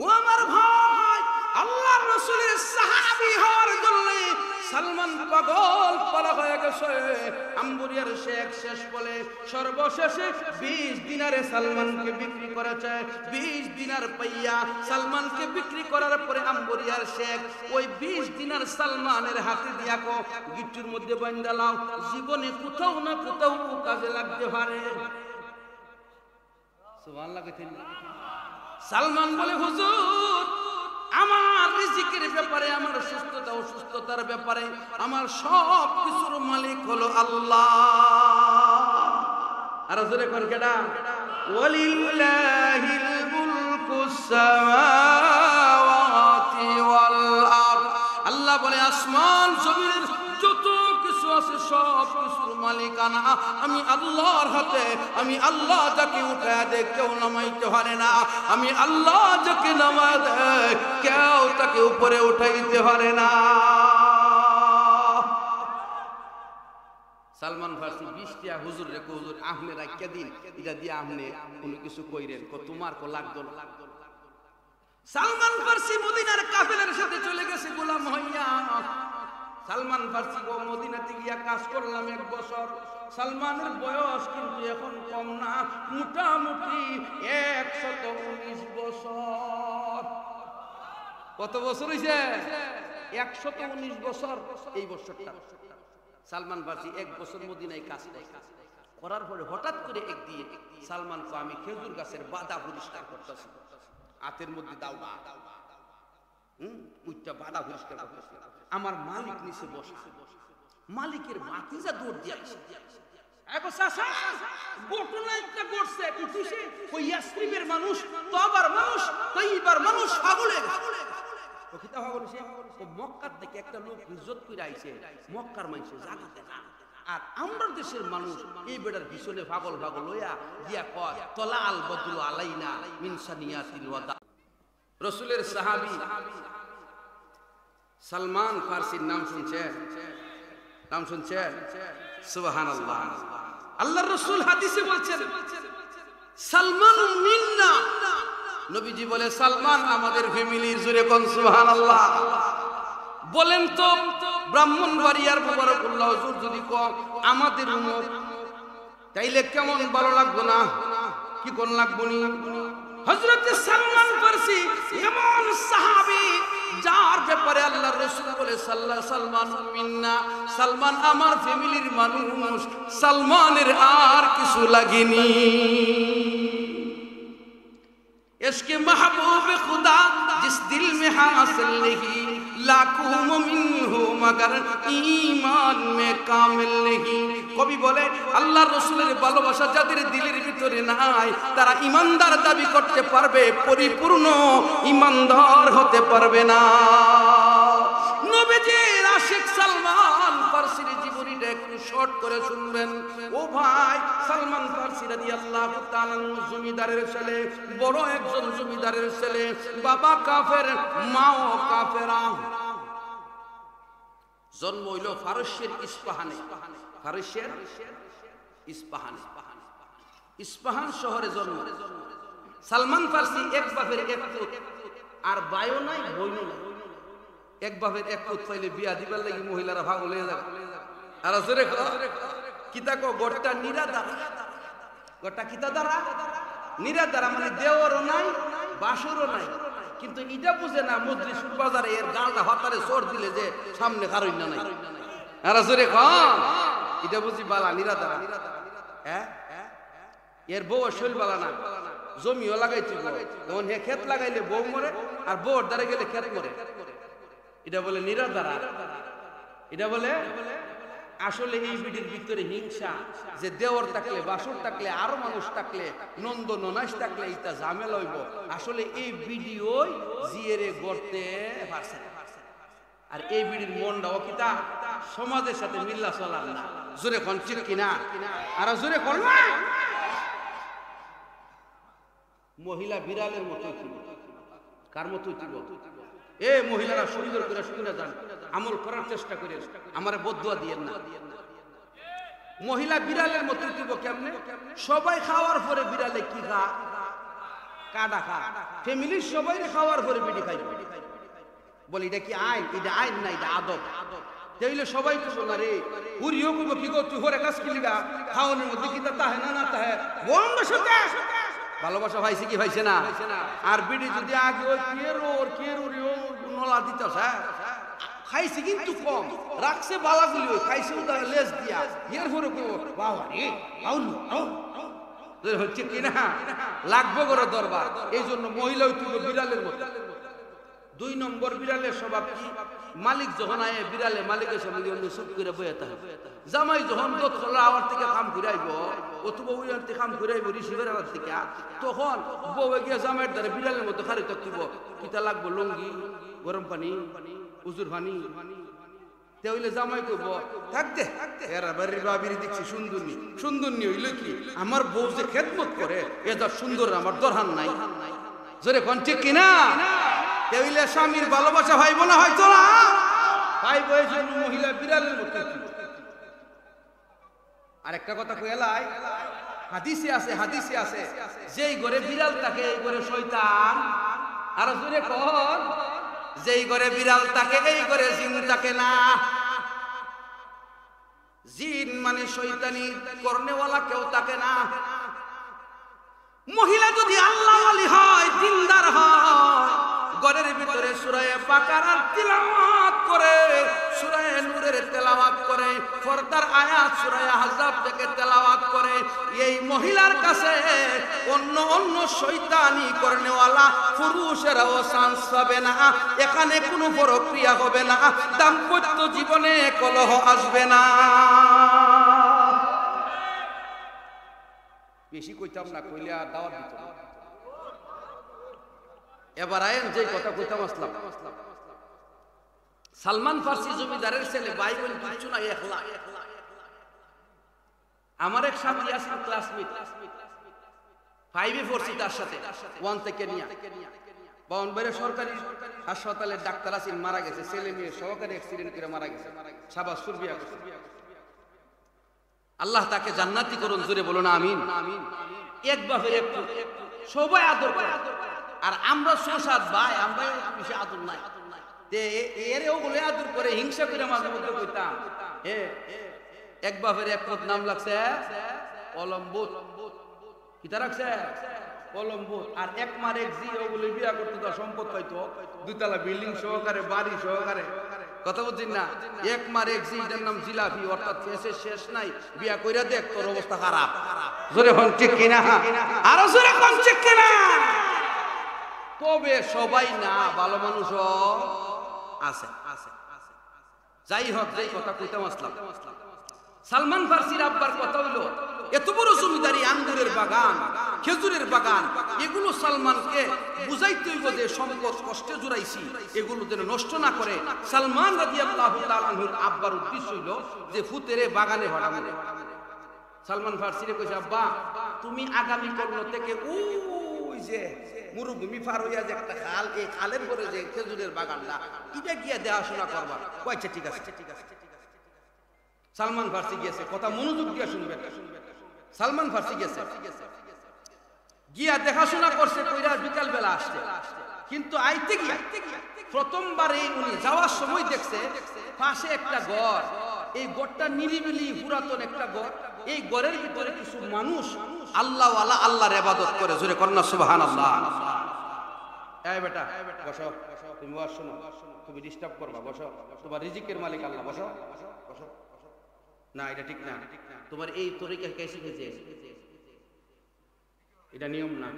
ও আমার ভাই, আল্লাহর রাসূলের সাহাবী হওয়ার জন্য সালমান পাগল পারা হয়ে গেছে। আম্বুরিয়ার শেখ শেষ বলে সর্বশেষে 20 দিনারে সালমানকে বিক্রি করেছে। 20 দিনার পাইয়া সালমানকে বিক্রি করার পরে আম্বুরিয়ার শেখ ওই 20 দিনার সালমানের হাতে দিয়া কো গিট্টুর মধ্যে বান্ধালাও, জীবনে কোথাও না কোথাও কাজে লাগতে পারে। সুবহানাল্লাহ। সালমান বলে, হুজুর আমার রিজিকের ব্যাপারে, আমার সুস্থতা অসুস্থতার ব্যাপারে আমার সব কিছুর মালিক হলো আল্লাহ। আর জোরে কোন কেডা? ওয়ালিল্লাহিল মুলকুস সামাওয়াতি ওয়াল আরদ। আল্লাহ বলে আসমান জমিনের যত কিছু আছে সব কিছুর মালিকানা আমি আল্লাহর হাতে। আমি আল্লাহ যাকে উঠায় দে কেউ নামাইতে পারে না, আমি আল্লাহ যাকে নামায় দে কেউ তাকে উপরে উঠাইতে পারে না। সালমান ফার্সি 20 টা হুজুর রে হুজুর আপনি রাখিয়া দিন, এটা দিয়ে আপনি কোনো কিছু কইরেন, তোমার কো লাগতো না। সালমান ফার্সি মদিনার কাফেলার সাথে চলে গেছে গোলাম হইয়া। সালমান ফার্সি গো মদিনাতে গিয়া কাজ করলাম 1 বছর। সালমানের বয়স কিন্তু এখন কম না, মোটামুটি 119 বছর। কত বছর হইছে? 119 বছর। এই বছরটা সালমান ফার্সি 1 বছর মদিনায় কাজ করার পরে হঠাৎ করে একদিন সালমান কো আমি খেজুর গাছের বাদা পরিষ্কার করতেছি, হাতের মধ্যে দাওয়া উইটা বাদা পরিষ্কার করতেছি। আমার মালিক নিচে বসা, মালিকের ভাতিজা দৌড় দিয়া এগো চাচা ঘটনা একটা ঘটছে। উঠিছে ওই ইয়াসরিবের মানুষ, তবার মানুষ, তৈবার মানুষ পাগলে ওকিতা পাগল হইছে। ও মক্কার থেকে একটা লোক ইজ্জত কইরা আইছে, মক্কার মানুষ জাগাতে না। আর আমরা দেশের মানুষ এই বেটার পিছনে পাগল পাগল হইয়া গিয়া কয় তলা আল বদলু আলাইনা মিন সানিয়াতিল ওয়াদা। রাসূলের সাহাবী সালমান ফার্সির নাম শুনছেন? নাম শুনছেন? সুবহানাল্লাহ। আল্লাহর রাসূল হাদিসে বলছেন সালমান মিন্না। নবীজি বলে সালমান আমাদের ফ্যামিলির। জোরে কোন সুবহানাল্লাহ। বলেন তো ব্রাহ্মণবাড়িয়ার মুবারকুল্লাহ হুজুর যদি কয় আমাদের উম্মত, তাইলে কেমন ভালো লাগবে না? কি কোন লাগবে নি? হযরত সালমান ফার্সি এমন সাহাবী যার ব্যাপারে আল্লাহর রাসূল বলে সালমান মিন্না, সালমান আমার ফ্যামিলির মানুষ, সালমানের আর কিছু লাগেনি। इश्क़ महबूब खुदा जिस दिल में हासिल नहीं, लाखों मोमिन हो मगर ईमान में कामिल नहीं। কবি বলে আল্লাহর রাসূলের ভালোবাসা যাদের দিলের ভিতরে নাই তারা ঈমানদার দাবি করতে পারবে, পরিপূর্ণ ঈমানদার হতে পারবে না। নবীজির আশিক সালমান ফার্সির জীবনীটা একটু শর্ট করে শুনবেন। ও ভাই, সালমান ফার্সি রাদিয়াল্লাহু তাআলা জমিদারের ছেলে, বড় একজন জমিদারের ছেলে, বাবা কাফের মাও কাফেরা। জন্ম হইল ফারসের ইস্পাহানে। ফারসের ইস্পাহানে, ইস্পাহান শহরে জন্ম। সালমান ফার্সি এক বাপের এক পুত, আর বায়ও নাই বইনও নাই। এক বাপের এক পুত পাইলে বিয়া দিবার লাগি মহিলারা পাগল হয়ে যাবে। আর জোরে কিতা কো গোটা নিরাদারা। গোটা কিতা দ্বারা? নিরাদারা মানে দেওয়ারও নাই বাসরও নাই। কিন্তু এটা বুঝে না মজলিসুল বাজারে এর গালটা হতারে চোর দিলে যে সামনে কারণ না নাই। আর জোরে কম এটা বুঝি বালা নিরাদারা। হ্যাঁ, এর বউ শৈল বালা না, জমিও লাগাইছি তখন হে ক্ষেত লাগাইলে বউ মরে, আর বউর দ্বারা গেলে ক্ষেত মরে। এটা বলে নিরাদারা। এটা বলে আসলে এই বিডির ভিতরে হিংসা, যে দেওর থাকলে বাসর থাকলে আরো মানুষ থাকলে নন্দ ননাস থাকলে এটা ঝামেলা হইব। আসলে এই ভিডিওই জিয়েরে গড়তে পারছে। আর এই বিডির মনটা অকিতা সমাজের সাথে মিল্লা চলার না। জোরে কোন ঠিক কিনা? আর জোরে কোন না। মহিলা বিড়ালের মতো ছিল। কার মতো ছিল? এ মহিলারা সুন্দর করে শুনে যান, আমল করার চেষ্টা করে, আমারে বদদুয়া দিয়েন না। মহিলা বিড়ালের মতো দিব কেমনে? সবাই খাওয়ার পরে বিড়ালে কি খা? কাটা খা ফ্যামিলির সবাই খাওয়ার পরে বিড়ি খাইব বলি এটা কি আইন এটা আইন না এটা আদব তাইলে সবাই তো শোনা রে পুরিও কইব কি গো তুই হরে কাজ কি লিগা খাওয়ানোর মধ্যে কি তাহে না তাহে বন্ধ শুতে ভালোবাসা ভাইছে কি ভাইছে না আর বিড়ি যদি আগে ওই কেরো নলা দিতাস হ্যাঁ খাইছে কিন্তু কম রাখছে বালাগুলি ওই খাইছে উদা লেজ দিয়া এর পরে কইব বাবা রে আউলু হচ্ছে কিনা লাগবে বড় দরবার এই জন্য মহিলা তুই বিড়ালের মতো 2 নম্বর বিড়ালের স্বভাব কি মালিক যখন আয় বিড়ালে মালিকের সামনে অন্য চুপ করে বয়ে থাকে জামাই যখন দোতলা আওয়ার থেকে কাম ঘুরাইব অথবা ওই আনতে কাম ঘুরাইব রিসিভার আওয়ার থেকে তখন বউয়ে গিয়ে জামাইয়ের দ্বারা বিড়ালের মতো খারি থাকতিব কিতা লাগবো লুঙ্গি গরম পানি উজুর পানি তাইলে জামাই কইব থাকতে এরা বাড়ির বাবির দেখছি সুন্দরনি হইল কি আমার বউ যে খেদমত করে এটা সুন্দর আমার দরহান নাই জোরে কোন ঠিক কিনা তাইলে স্বামীর ভালোবাসা ভাইব না হয়তো না ভাইব এই জন্য মহিলা বিড়ালের মতো আরেকটা কথা কইলাই হাদিসে আছে যেই ঘরে বিড়াল থাকে এই ঘরে শয়তান আর জোরে কোন যেই ঘরে বিড়াল থাকে এই ঘরে জিন থাকে না জিন মানে শয়তানি করনেওয়ালা কেউ থাকে না মহিলা যদি আল্লাহ ওয়ালি হয় দিনদার হয় ঘরের ভিতরে সূরা বাকারার তিলাওয়াত করে সূরা নূরের তেলাওয়াত করে পর্দার আয়াত সূরা আহজাব থেকে তেলাওয়াত করে এই মহিলার কাছে অন্য শয়তানি করনেওয়ালা পুরুষেরাও চান্স পাবে না এখানে কোনো প্রক্রিয়া হবে না দাম্পত্য জীবনে কলহ আসবে না বেশি কইতাম না কইলে আর দাওয়াত দিত না এবার আইন যে কথা কইতাম আসলাম সালমান ফার্সি জমিদারের ছেলে ভাই বোন কিছু না একলা আমার এক সাথী আছে ক্লাসমেট 5 এ পড়ছি তার সাথে 1 থেকে নিয়া বাউনবাড়ি সরকারি হাসপাতালের ডাক্তার আছেন মারা গেছে ছেলে মেয়ে সহকারী অ্যাক্সিডেন্ট করে মারা গেছে শাবাশ সুরবিয়া আল্লাহ তাকে জান্নাতি করুন জোরে বলো না আমিন এক বাপের এক সবাই আদর করে আর আমরা 6-7 ভাই আমরা বেশি আদর নাই তে এরেও বলে আদর করে হিংসা করে মাঝে মধ্যে কইতাম এক বাপের এক পদ নাম লাগছে অলম্বুত কিটা রাখছে অলম্বুত আর এক মার এক জি ওগুলো বিয়া করতে তো সম্পদ পাইতো 2 তলা বিল্ডিং সহকারে বাড়ি সহকারে কথা বুঝছেন না এক মার এক জি এর নাম জিলাপি অর্থাৎ শেষ নাই বিয়া কইরা দেখ তোর অবস্থা খারাপ জোরে হন ঠিক কিনা আর জোরে কোন ঠিক কিনা তবে সবাই না ভালো মানুষও আছে যাই হোক যেই কথা কইতাম আসলাম সালমান ফার্সির আব্বার কথা হইল এত বড় জমিদারি আঙ্গুরের বাগান খেজুরের বাগান এগুলো সালমানকে বুঝাইতে হইব যে সম্পদ কষ্টে জুড়াইছি এগুলো যেন নষ্ট না করে সালমান রাদিয়াল্লাহু তাআলা আনহুর আব্বার উদ্দেশ্য হইল যে ফুতেরে বাগানে হঠামে সালমান ফার্সিরে কইছে আব্বা তুমি আগামী কর্ণ থেকে ওই যে মরুভূমি পার হইয়া যে একটা খাল এই খালের পরে যে খেজুরের বাগানটা এটা গিয়া দেখাশোনা করবা কইছে ঠিক আছে সালমান ফার্সি গিয়েছে কথা মনোযোগ দিয়ে শুনবেন সালমান ফার্সি গিয়েছে গিয়া দেখাশোনা করছে কইরা বিকাল বেলা আসছে কিন্তু আইতে গিয়া প্রথমবারে উনি যাওয়ার সময় দেখছে পাশে একটা ঘর এই ঘরটা নিরিবিলি পুরাতন একটা ঘর এই ঘরের ভিতরে কিছু মানুষ আল্লাহওয়ালা আল্লাহর ইবাদত করে জোরে কন্না সুবহানাল্লাহ এই বেটা বসো তুমি ওয়াজ শোনো তুমি ডিস্টার্ব করবা বসো তোমার রিজিকের মালিক আল্লাহ বসো বসো না এটা ঠিক না তোমার এই তরিকা কে শিখেছে এটা নিয়ম না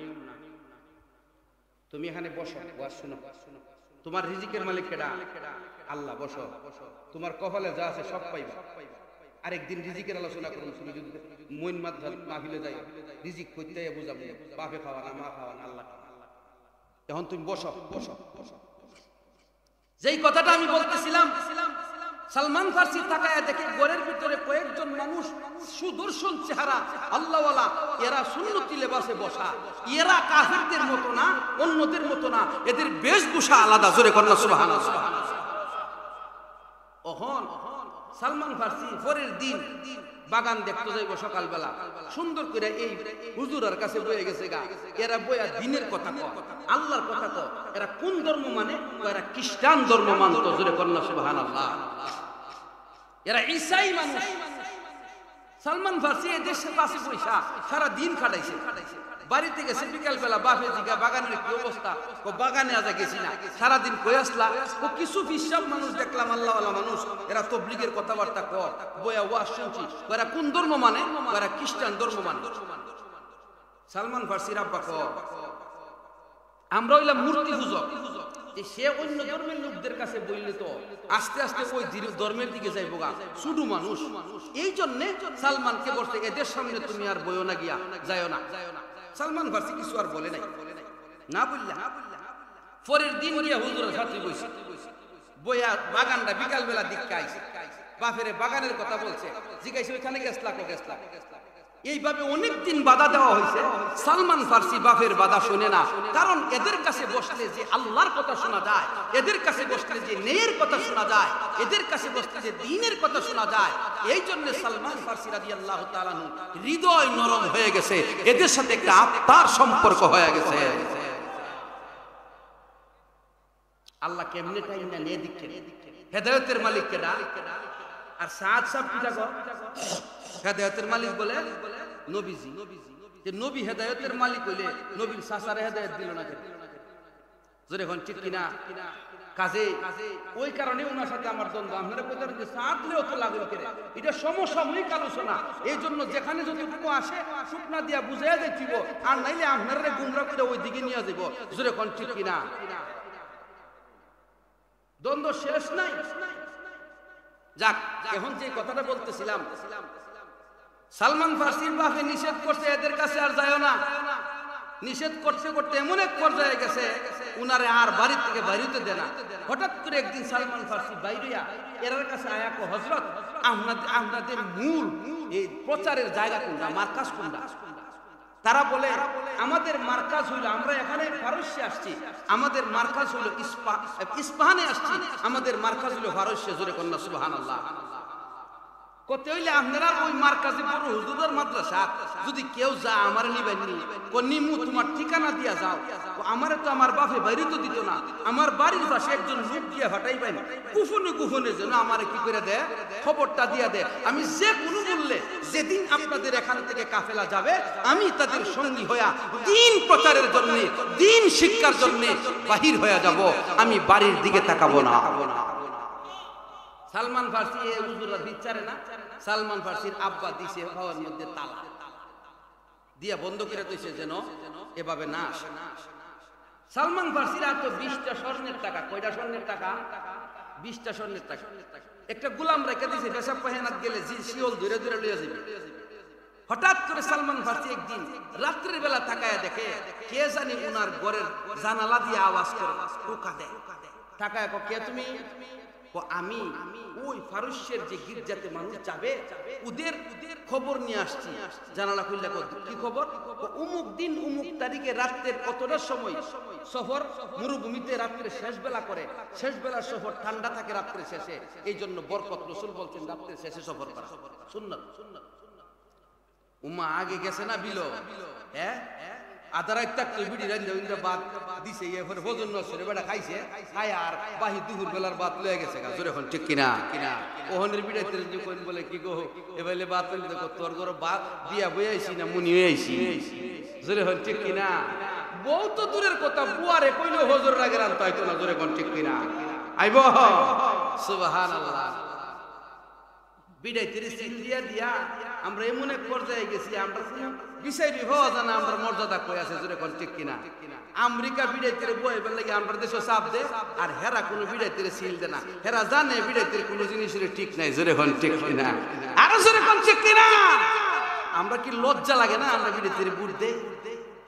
তুমি এখানে বসো ওয়াজ শোনো তোমার রিজিকের মালিক কেডা আল্লাহ বসো তোমার কপালে যা আছে সব পাইবা আরেকদিন রিজিকের আলোচনা করুন তুমি যদি মইন মাহফিলে যাই রিজিক কইতে বুঝাবো বাপে খাওয়া না মা খাওয়া না আল্লাহ এখন তুমি বসো যেই কথাটা আমি বলতেছিলাম সালমান ফার্সি তাকায় দেখে ঘরের ভিতরে কয়েকজন মানুষ সুদর্শন চেহারা আল্লাহওয়ালা এরা সুন্নতি লেবাসে বসা এরা কাফেরদের মতো না অন্যদের মতো না এদের বেশভূষা আলাদা জোরে কন্না সুবহানাল্লাহ সালমান ফার্সি পরের দিন বাগান দেখতে যাইব সকালবেলা, সুন্দর করে এই হুজুরের কাছে বয়ে গেছে গা, এরা বইয়া দিনের কথা কয়, আল্লাহর কথা কয়, এরা কোন ধর্ম মানে? এরা খ্রিস্টান ধর্ম মানত। জোরে কন্যা সুবহানাল্লাহ। এরা ঈসাই মানুষ। সালমান ফার্সি এই দেশের পাশে পয়সা সারা দিন খাটাইছে, বাড়িতে গেছে বিকাল বেলা, বাপে জিগা বাগানের কি অবস্থা, বাগানে আজা গেছি না, সারাদিন কই আসলা, কিছু বিশ্বাস মানুষ দেখলাম, আল্লাহওয়ালা মানুষ, এরা তবলিগের কথাবার্তা কর, বয়া ওয়াজ শুনছি, এরা কোন ধর্ম মানে? এরা খ্রিস্টান ধর্ম মানে। সালমান ফার্সির আব্বা কর, আমরা হইলাম মূর্তি পূজক, সে অন্য ধর্মের লোকদের কাছে বললে তো আস্তে আস্তে ওই ধর্মের দিকে যাইব গা, শুধু মানুষ। এই জন্য সালমানকে বলছে এদের সামনে তুমি আর বইও না, গিয়া যাইও না। সালমান ফার্সি কিছু আর বলে নাই, না বললা। পরের দিন গিয়া হুজুরের সাথে বইছে, বইয়া বাগানটা বিকাল বেলা দিকে আইছে, বাপেরে বাগানের কথা বলছে, জিজ্ঞাসা ওইখানে গেছলা কো গেছলা। এইভাবে অনেকদিন বাধা দেওয়া হয়েছে। সালমান ফার্সি বাপের বাধা শুনে না, কারণ এদের কাছে বসলে যে আল্লাহর কথা শোনা যায়, এদের কাছে বসলে যে ন্যায়ের কথা শোনা যায়, এদের কাছে বসলে যে দ্বীনের কথা শোনা যায়, এই জন্য সালমান ফার্সি রাদিয়াল্লাহু তাআলা আনহু হৃদয় নরম হয়ে গেছে, এদের সাথে একটা আত্মার সম্পর্ক হয়ে গেছে। আল্লাহ কেমনে টাইম না নিয়ে দিচ্ছে, হেদায়েতের মালিক কেডা? আর সাদ সাহেব কিটা কর, হেদায়েতের মালিক বলে নবীজি। যে নবী হেদায়েতের মালিক হইলে নবীর সাসারে হেদায়েত দিল না কেন? জোরে কোন ঠিক কিনা? কাজে ওই কারণে ওনার সাথে আমার দ্বন্দ্ব। আপনারা কইতেন যে সাদলেও তো লাগলো কেন, এটা সমসাময়িক আলোচনা, এই জন্য যেখানে যতটুকু আসে শুকনা দিয়া বুঝাইয়া যাইব, আর নাইলে আপনারা গুমরা করে ওই দিকে নিয়ে যাব। জোরে কোন ঠিক কিনা? দ্বন্দ্ব শেষ নাই। যাক, এখন যে কথাটা বলতেছিলাম, সালমান ফার্সির বাপে নিষেধ করছে এদের কাছে আর যায়ও না। নিষেধ করতে করতে এমন এক পর্যায়ে গেছে উনারে আর বাড়ি থেকে বাইরেতে দেয় না। হঠাৎ করে একদিন সালমান ফার্সি বাইরিয়া এর কাছে আয়া কো, হযরত আপনাদের মূল এই প্রচারের জায়গা কোনটা, মার্কাজ কোনটা? তারা বলে আমাদের মার্কাজ হইল, আমরা এখানে ফারস্যে আসছি, আমাদের মার্কাজ হইল ইস্পাহানে আসছি, আমাদের মার্কাজ হইল ফারস্যে। জোরে কন্যা সুবহানাল্লাহ। কত হইলে আপনারা ওই মার্কাজে বড় হুজুরের মাদ্রাসা, যদি কেউ যা আমার নিবেননি, নিমু তোমার ঠিকানা দিয়া যাও। আমারে তো আমার বাপে বাইরে তো দিত না, আমার বাড়ির পাশে একজন লোক দিয়ে হটাইবেন, কুফনে কুফনে যেন আমারে কি করে দেয়, খবরটা দিয়া দেয়। আমি যে কোনো মূল্যে যেদিন আপনাদের এখান থেকে কাফেলা যাবে, আমি তাদের সঙ্গী হইয়া দিন প্রচারের জন্য, দিন শিক্ষার জন্য বাহির হইয়া যাব, আমি বাড়ির দিকে তাকাবো না। সালমান ফার্সি এ হুজুররা বিচারে না, সালমান ফার্সির আব্বা দিছে হওয়ার মধ্যে তালা দিয়া বন্ধ করে দিয়েছে, যেন এভাবে না আসে। সালমান ফার্সির আর তো 20টা স্বর্ণের টাকা, কয়টা স্বর্ণের টাকা? 20টা স্বর্ণের টাকা। একটা গোলাম রেখে দিয়েছে, পেশাব পায়খানাত গেলে শিওল ধরে ধরে লইয়া যাবে। হঠাৎ করে সালমান ফার্সি একদিন রাত্রের বেলা তাকায়া দেখে কে জানি উনার ঘরের জানালা দিয়ে আওয়াজ করে টোকা দেয়। তাকায়া কো, কে তুমি? আমি ওই ফারস্যের যে গির্জাতে মানুষ যাবে ওদের খবর নিয়ে আসছি। জানালা খুললে কি খবর? অমুক দিন অমুক তারিখে রাত্রের কতটার সময় সফর মরুভূমিতে রাত্রে শেষ বেলা করে, শেষ বেলার সফর ঠান্ডা থাকে রাত্রে শেষে, এই জন্য বরকত রাসূল বলছেন রাত্রে শেষে সফর করা সুন্নাত। উম্মা আগে গেছে না বিলো, হ্যাঁ আদার একটা বিড়ি রান্দা বাদ দিছে, এরপরে ভোজন নসরে বেটা খাইছে, খায় আর বাহি দুপুর বেলার বাদ লয়ে গেছে। জোরে এখন ঠিক কিনা? ওহনের বিড়াইতে কোন বলে কি গো এবারে বাদ দেখো তোর ঘর বাদ দিয়া বয়ে আইছি না মুনি হয়ে আইছি। জোরে এখন ঠিক কিনা? বউ তো দূরের কথা, বুয়ারে কইলে হজর রাগে রান্তা হইতো না। জোরে এখন ঠিক কিনা? আইব সুবহানাল্লাহ। বিড়াইতে চিত্রিয়া দিয়া আমরা এমন এক পর্যায়ে গেছি, আমরা বিচারি হওয়া জানা আমরা মর্যাদা কই আছে। জোরে কোন ঠিক কিনা? আমেরিকা বিড়াইতে বইবার লাগে আমরা দেশে চাপ দে, আর হেরা কোনো বিড়াইতে সিল দে না। হেরা জানে বিড়াইতে কোনো জিনিসের ঠিক নাই। জোরে কোন ঠিক কিনা? আরো জোরে কোন ঠিক কিনা? আমরা কি লজ্জা লাগে না আমরা বিড়াইতে বুট দেই?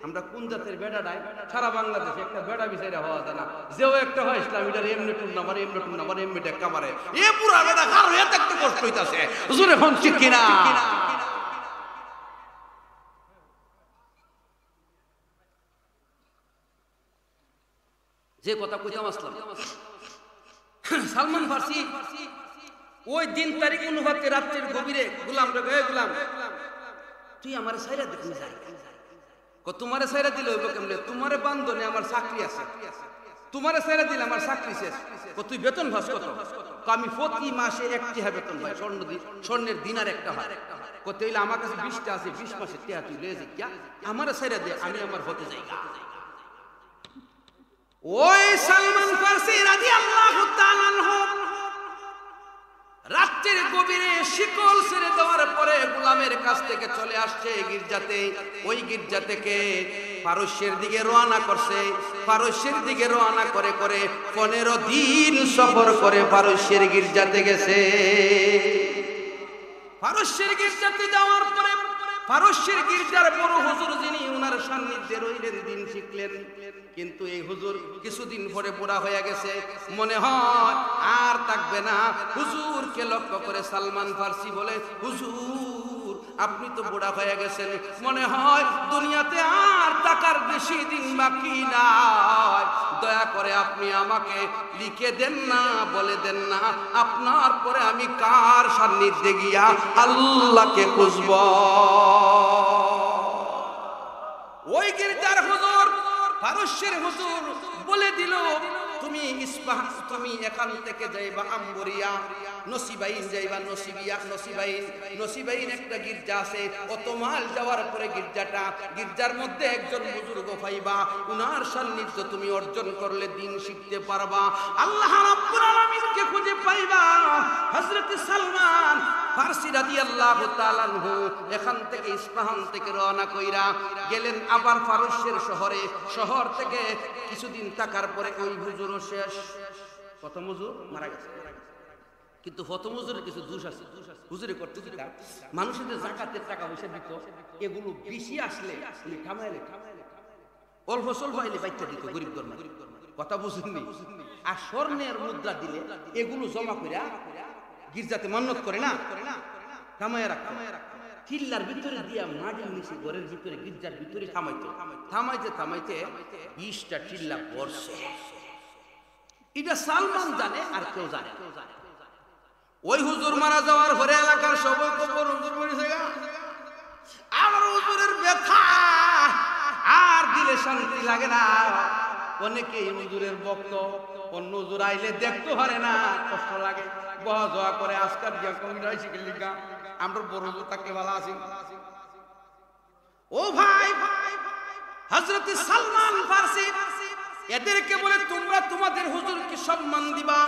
আমরা কোন জাতের বেড়াটাই সারা বাংলাদেশে একটা বেড়া বিচারে হওয়া যায় না। যেও একটা হয় ইসলামীটার এমনি টুন্না মারে, এমনি টুন্না মারে, এমনি টেক্কা মারে, এ পুরা বেড়া কারো এত একটা কষ্ট হইতাছে। জোরে কোন ঠিক কিনা? যে কথা কইতাম আসলাম, সালমান ফার্সি ওই দিন তারিখ অনুপাতে রাত্রির গভীরে গোলাম রে গোলাম তুই আমার সাইরা দেখি যাই তোমারে সাইরা দিলে হইব কেমনে তোমারে বান্ধনে আমার চাকরি আছে তোমারে সাইরা দিলে আমার চাকরি শেষ তুই বেতন ভাস কত আমি প্রতি মাসে একটি বেতন হয় স্বর্ণের দিনার একটা হয় কত হইলে আমার কাছে 20টা আছে 20 মাসে টিয়া তুই লয়ে যা আমার সাইরা দে আমি আমার হতে যাই ওই সালমান ফারসি রাদিয়াল্লাহু তাআলা আনহু রাত্রির গভীরে শিকল ছেড়ে দেওয়ার পরে গোলামের কাছ থেকে চলে আসছে গির্জাতে ওই গির্জা থেকে পারস্যের দিকে রওনা করছে পারস্যের দিকে রওনা করে করে 15 দিন সফর করে পারস্যের গির্জাতে গেছে পারস্যের গির্জাতে যাওয়ার পরে পারস্যের গির্জার বড় হুজুর যিনি ওনার সান্নিধ্যে রইলেন দিন শিখলেন কিন্তু এই হুজুর কিছুদিন পরে বুড়া হয়ে গেছে মনে হয় আর থাকবে না হুজুরকে লক্ষ্য করে সালমান ফারসি বলে হুজুর আপনি তো বুড়া হয়ে গেছেন মনে হয় দুনিয়াতে আর থাকার বেশি দিন বাকি নাই দয়া করে আপনি আমাকে লিখে দেন না বলে দেন না আপনার পরে আমি কার সান্নিধ্যে গিয়া আল্লাহকে খুঁজব ওই গির্জার হুজুর পারস্যের হুজুর বলে দিল তুমি ইস্পাহান তুমি এখান থেকে যাইবা আম্বরিয়া নসিবাইন যাইবা নসিবাইন একটা গির্জা আছে কত মাইল যাওয়ার পরে গির্জার মধ্যে একজন বুজুর্গ পাইবা উনার সান্নিধ্য তুমি অর্জন করলে দিন শিখতে পারবা আল্লাহ রাব্বুল আলামিনকে খুঁজে পাইবা হযরত সালমান ফারসি রাদিয়াল্লাহু তাআলা আনহু এখান থেকে ইস্পাহান থেকে রওনা কইরা গেলেন আবার পারস্যের শহর থেকে কিছুদিন থাকার পরে ওই হুজুরও শেষ প্রথম হুজুর মারা গেছে কিন্তু প্রথম হুজুরের কিছু দোষ আছে হুজুরে করতে দিতা মানুষের যে যাকাতের টাকা পয়সা দিত এগুলো বেশি আসলে উনি কামাইলে অল্প স্বল্প আইলে বাইকটা দিত গরিব ধর্ম কথা বুঝেননি আর স্বর্ণের মুদ্রা দিলে এগুলো জমা কইরা গির্জাতে মান্নত করে না কামাইয়া রাখতো চিল্লার ভিতরে দিয়া মাটির নিচে ঘরের ভিতরে গির্জার ভিতরে থামাইতে 20টা চিল্লা পড়ছে এটা সালমান জানে আর কেউ জানে ওই হুজুর মারা যাওয়ার পরে এলাকার সবাই খবর হুজুর মরেছে আর হুজুরের ব্যথা আর দিলে শান্তি লাগে না অনেকেই হুজুরের ভক্ত অন্য হুজুর আইলে দেখতে পারে না কষ্ট লাগে বহা জয়া করে আজকাল দিয়া কমিরাই শিখে লিখা আমরা বড় হুজুর থাকলে ভালো আছি ও ভাই হযরত সালমান ফারসি এদেরকে বলে তোমরা তোমাদের হুজুরকে সম্মান দিবা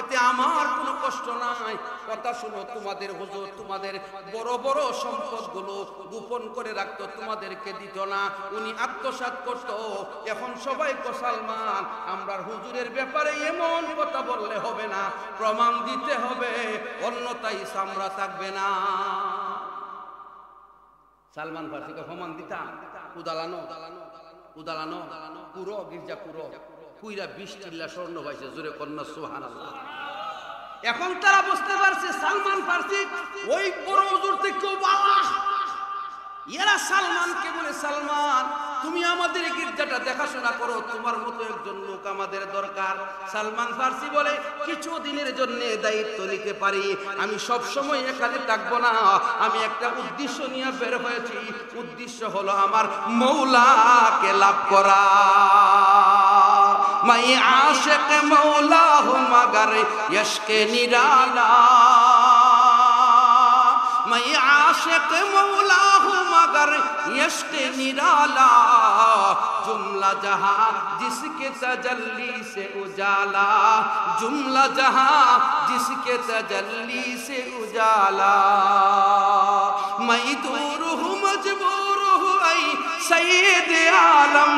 এতে আমার কোনো কষ্ট নাই কথা শুনো তোমাদের হুজুর তোমাদের বড় বড় সম্পদগুলো গোপন করে রাখতো তোমাদেরকে দিত না উনি আত্মসাৎ করত এখন সবাই কো সালমান আমরার হুজুরের ব্যাপারে এমন কথা বললে হবে না প্রমাণ দিতে হবে অন্যথায় সামরা থাকবে না সালমান ফারসিকে প্রমাণ দিতাম উদালানো পুরো গির্জা পুইরা 20 চিল্লা স্বর্ণ পাইছে জোরে কন্যা সুবহানাল্লাহ এখন তারা বুঝতে পারছে সালমান ফারসি ওই বড় হুজুর থেকে বাবা এরা সালমানকে বলে সালমান তুমি আমাদের গির্জাটা দেখাশোনা করো তোমার মতো একজন লোক আমাদের দরকার সালমান ফারসি বলে কিছু দিনের জন্য দায়িত্ব নিতে পারি আমি সব সময় এখানে থাকবো না আমি একটা উদ্দেশ্য নিয়ে বের হয়েছি উদ্দেশ্য হলো আমার মওলাকে লাভ করা মাই আশিক মওলা হু মগর ইশকে নিরালা मैं आशिक मौला हूँ मगर इश्क निराला जुमला जहाँ जिसके तजल्ली से उजाला जुमला जहाँ जिसके तजल्ली से उजाला मैं दूर हूँ मजबूर हूँ ऐ सैयद आलम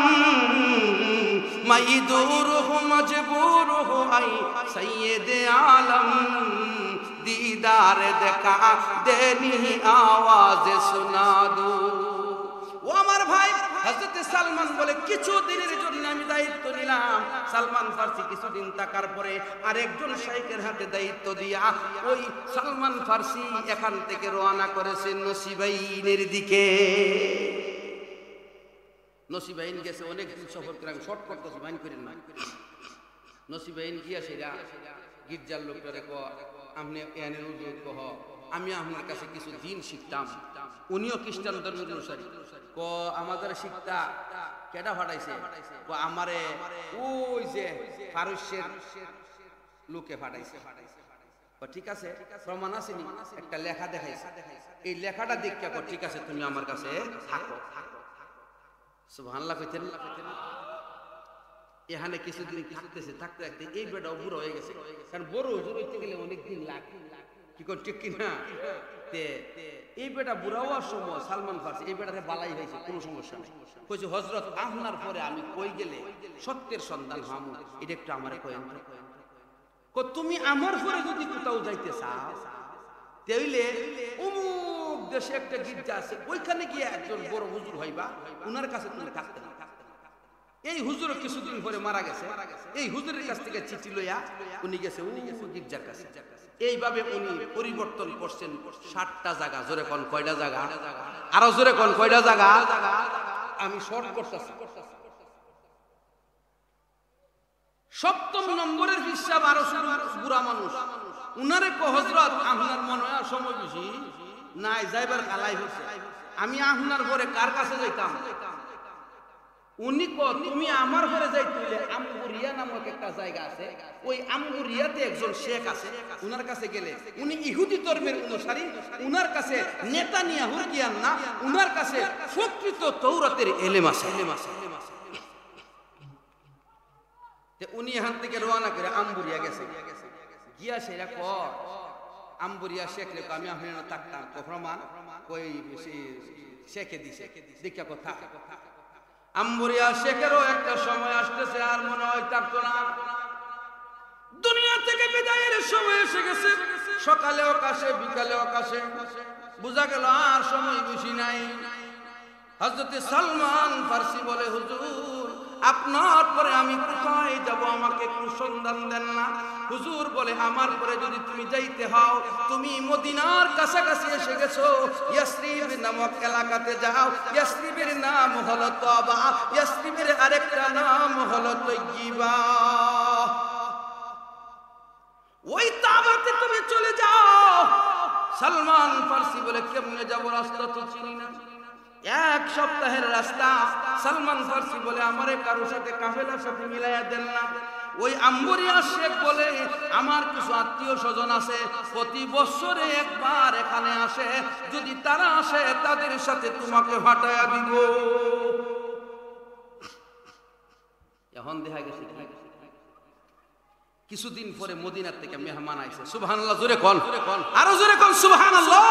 मैं दूर हूँ मजबूर हूँ ऐ सैयद आलम दीदार देखा देनी आवाज सुना दो ও আমার ভাই হযরত সালমান বলে কিছু দিনের জন্য আমি দায়িত্ব নিলাম সালমান ফারসি কিছুদিন থাকার পরে আরেকজন শাইখের হাতে দায়িত্ব দিয়া ওই সালমান ফারসি এখান থেকে রওনা করেছে নসিবাইনের দিকে নসিবাইন গেছে অনেক দিন সফর করে আমি শর্ট করতেছি মাইন্ড করেন না নসিবাইন গিয়া সেরা গির্জার লোকটারে আপনি এনে হুজুর কহ আমি আপনার কাছে কিছু দিন শিখতাম। উনিও খ্রিস্টান ধর্মের অনুসারী। ক আমাদের শিক্ষা কেডা ফাটাইছে? ক আমারে ওই যে ফারস্যের লোকে ফাটাইছে। ঠিক আছে, প্রমাণ আছে নি? একটা লেখা দেখাইছে, এই লেখাটা দেখে ঠিক আছে তুমি আমার কাছে থাকো। সুবহানাল্লাহ কইতেন। এখানে কিছুদিন থাকতেছে, থাকতে থাকতে এই বেটাও বুড়ো হয়ে গেছে। কারণ বড় হুজুর হইতে গেলে অনেক দিন লাগে, কি কর ঠিক কিনা? এই বেটা বুড়া হওয়ার সময় সালমান ফারসি এই বেটারে বালাই হয়েছে, কোনো সমস্যা নেই। কইছে হযরত আপনার পরে আমি কই গেলে সত্যের সন্ধান হামু, এটা একটু আমারে কইেন। তুমি আমার পরে যদি কোথাও যাইতে চাও তাইলে অমুক দেশে একটা গির্জা আছে, ওইখানে গিয়ে একজন বড় হুজুর হইবা, উনার কাছে তুমি থাকতে না। এই হুজুর কিছুদিন পরে মারা গেছে, এই হুজুরের কাছ থেকে চিঠি লইয়া উনি গেছে ও গির্জার কাছে। এইভাবে উনি পরিবর্তন করছেন 60টা জায়গা। জোরে কোন কয়টা জায়গা? আরো জোরে কোন কয়টা জায়গা? আমি শর্ট করতেছি। 7ম নম্বরের হিসাব আরো বুড়া মানুষ, উনারে কো হযরত আপনার মনে হয় সময় বেশি নাই, যাইবার কালাই হচ্ছে, আমি আপনার ঘরে কার কাছে যাইতাম? উনি কো তুমি আমার ঘরে যাইতে আমগুরিয়া নামক একটা জায়গা আছে, ওই আমগুরিয়াতে একজন শেখ আছে, উনার কাছে গেলে উনি ইহুদি ধর্মের অনুসারী, উনার কাছে নেতানিয়াহুর জ্ঞান না, উনার কাছে প্রকৃত তৌরাতের ইলম আছে। উনি এখান থেকে রওনা করে আমবুরিয়া গেছে, গিয়া সেরা ক আমবুরিয়া শেখ রে আমি আপনার থাকতাম, প্রমাণ কই শেখে দিছে দেখা কথা। আমবুরিয়া শেখেরও একটা সময় আসতেছে, আর মনে হয় থাকতো না, দুনিয়া থেকে বিদায়ের সময় এসে গেছে। সকালেও কাশে বিকালেও কাশে, বুঝা গেল আর সময় বেশি নাই। হযরত সালমান ফারসি বলে হুজুর আপনার পরে আমি কোথায় যাব, আমাকে একটু সন্ধান দেন না। হুজুর বলে আমার পরে যদি তুমি যাইতে হও, তুমি মদিনার কাছাকাছি এসে গেছো, ইয়াসরিব নামক এলাকাতে যাও। ইয়াসরিবের নাম হলো তবা, ইয়াসরিবের আরেকটা নাম হলো তয়্যিবা। ওই তাবাতে তুমি চলে যাও। সালমান ফারসি বলে কেমনে যাব, রাস্তা তো চিনি না। 1 সপ্তাহের রাস্তা। সালমান ফারসি বলে আমারে কারো সাথে কাফেলার সাথে মিলাইয়া দেন না। ওই আম্বরিয়া শেখ বলে আমার কিছু আত্মীয় স্বজন আছে, প্রতি বছরে একবার এখানে আসে, যদি তারা আসে তাদের সাথে তোমাকে ফাটাইয়া দিব। এখন দেখা গেছে কিছুদিন পরে মদিনার থেকে মেহমান আইছে। সুবহানাল্লাহ জোরে কোন, আরো জোরে কোন সুবহানাল্লাহ।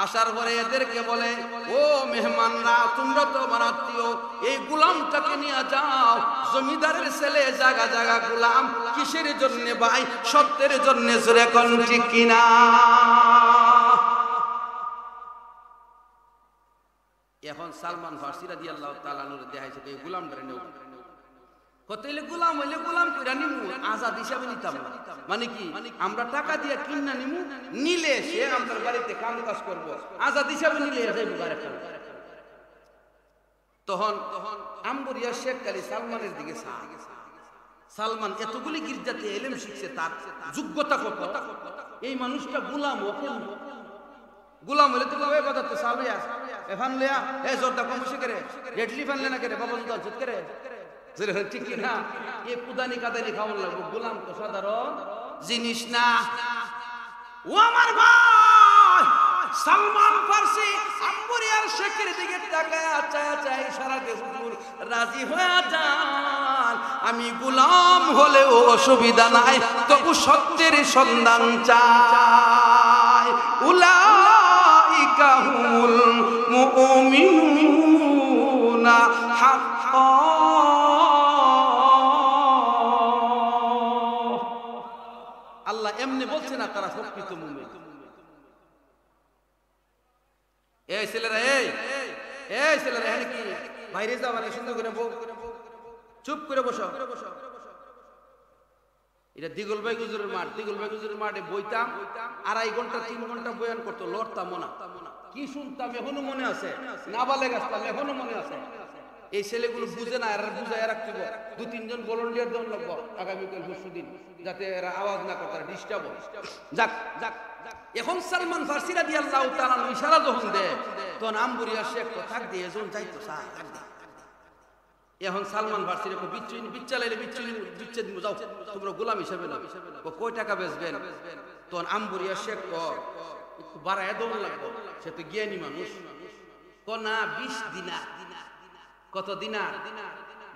আসার পরে এদেরকে বলে ও মেহমানরা, তোমরা তো আমার আত্মীয়, এই গোলামটাকে নিয়ে যাও। জমিদারের ছেলে, জায়গা জায়গা গোলাম। কিসের জন্য ভাই? সত্যের জন্য। জোরে কোন ঠিক কিনা? এখন সালমান ফারসি রাদিয়াল্লাহু তাআলা আনহু দেখাইছে এই গোলামটারে নেও। কতইলে গোলাম হইলে গোলাম কইরা নিমু, আজাদ হিসাবে নিতাম না। মানে কি? আমরা টাকা দিয়ে কিনা নিমু, নিলে সে আমাদের বাড়িতে কাম কাজ করব, আজাদ হিসাবে নিলে যাইবো বারে। তখন আম্বরিয়া শেখ আলী সালমানের দিকে সালমান এতগুলি গির্জাতে ইলম শিখছে, তার যোগ্যতা কত? এই মানুষটা গোলাম, গোলাম হইলে তো কবে কথা তো সালুয়া এফান লয়া এ জোরদা কম বসে করে রেডলি ফানলে না করে বাবা জুতা জুত করে ঠিক না? এ কুদানি কাদানি খাওয়ার লাগবে। গোলাম তো সাধারণ জিনিস না। ও আমার ভাই, সালমান ফারসি আম্বরিয়ার শেখের দিকে তাকায় চায় ইশারা দিয়ে হুজুর রাজি হয়ে যান, আমি গোলাম হলেও অসুবিধা নাই, তবু সত্যের সন্ধান চাই। উলাইকা হুমুল মুমিনুনা হাক্কান। আল্লাহ এমনি বলছে না তারা প্রকৃত মুমিন। এই ছেলেরা, এই ছেলেরা, এখানে কি বাইরে যাও? মানে সুন্দর করে চুপ করে বসো। এটা দিগলভাই হুজুরের মাঠ। দিগলভাই হুজুরের মাঠে বইতাম, 2.5 ঘন্টা 3 ঘন্টা বয়ান করতো, লড়তাম না। কি শুনতাম এখনো মনে আছে, নাবালেগ আসতাম এখনো মনে আছে। এই ছেলেগুলো বুঝে না, এরা বুঝায় রাখতে হবে। 2-3 জন ভলান্টিয়ার দেওয়া লাগবে আগামীকাল পরশুদিন, যাতে এরা আওয়াজ না করতে ডিস্টার্ব হয়। যাক যাক এখন সালমান ফার্সি রাদিয়াল্লাহু তাআলা ইশারা যখন দেয় তখন আম্বুরিয়া শেখ তো থাক দিয়ে যখন যাইতো স্যার থাক দে। এখন সালমান ফার্সির বিচ্চালাইলে বিচ্ছে দিব, যাও তোমরা গোলাম হিসেবে না, কয় টাকা বেচবেন? তখন আম্বুরিয়া শেখ একটু বাড়ায় দৌড় লাগবো, সে তো জ্ঞানী মানুষ। না 20 দিনার। কত দিনার?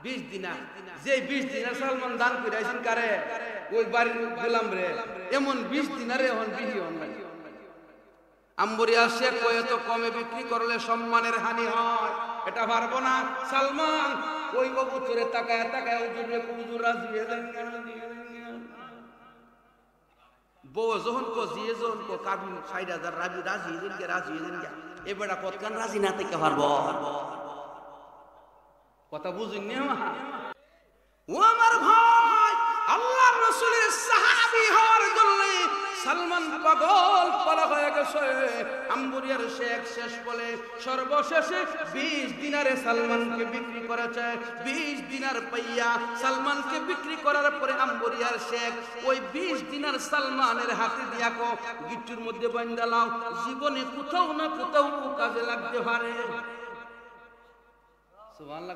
20 দিনার। যে 20 দিনার সালমান দান করে আইছেন কারে? ওই বাড়ির গোলাম রে। এমন 20 দিনারে এখন বিহি হন নাই। আম্বুরিয়া শেখ এত কমে বিক্রি করলে সম্মানের হানি হয়, এটা পারবো না। সালমান ওই কবুতরে তাকায় তাকায় হুজুরে হুজুর রাজি হলেন বউ যখন কো জিয়ে যখন কো কাবিন 60,000 রাজি হলেন গে এবারে কতখান রাজি না থেকে পারবো? কথা বুঝুন না ও আমার ভাই, আল্লাহর রাসূলের সাহাবী হওয়ার জন্য সালমান পাগল পারা হয়ে গেছে। আম্বুরিয়ার শেখ শেষ বলে সর্বশেষে 20 দিনারে সালমানকে বিক্রি করেছে। 20 দিনার পাইয়া সালমানকে বিক্রি করার পরে আম্বুরিয়ার শেখ ওই 20 দিনার সালমানের হাতে দিয়া কো গিট্টুর মধ্যে বাঁধা লাও, জীবনে কোথাও না কোথাও কাজে লাগতে পারে। সুবহানাল্লাহ।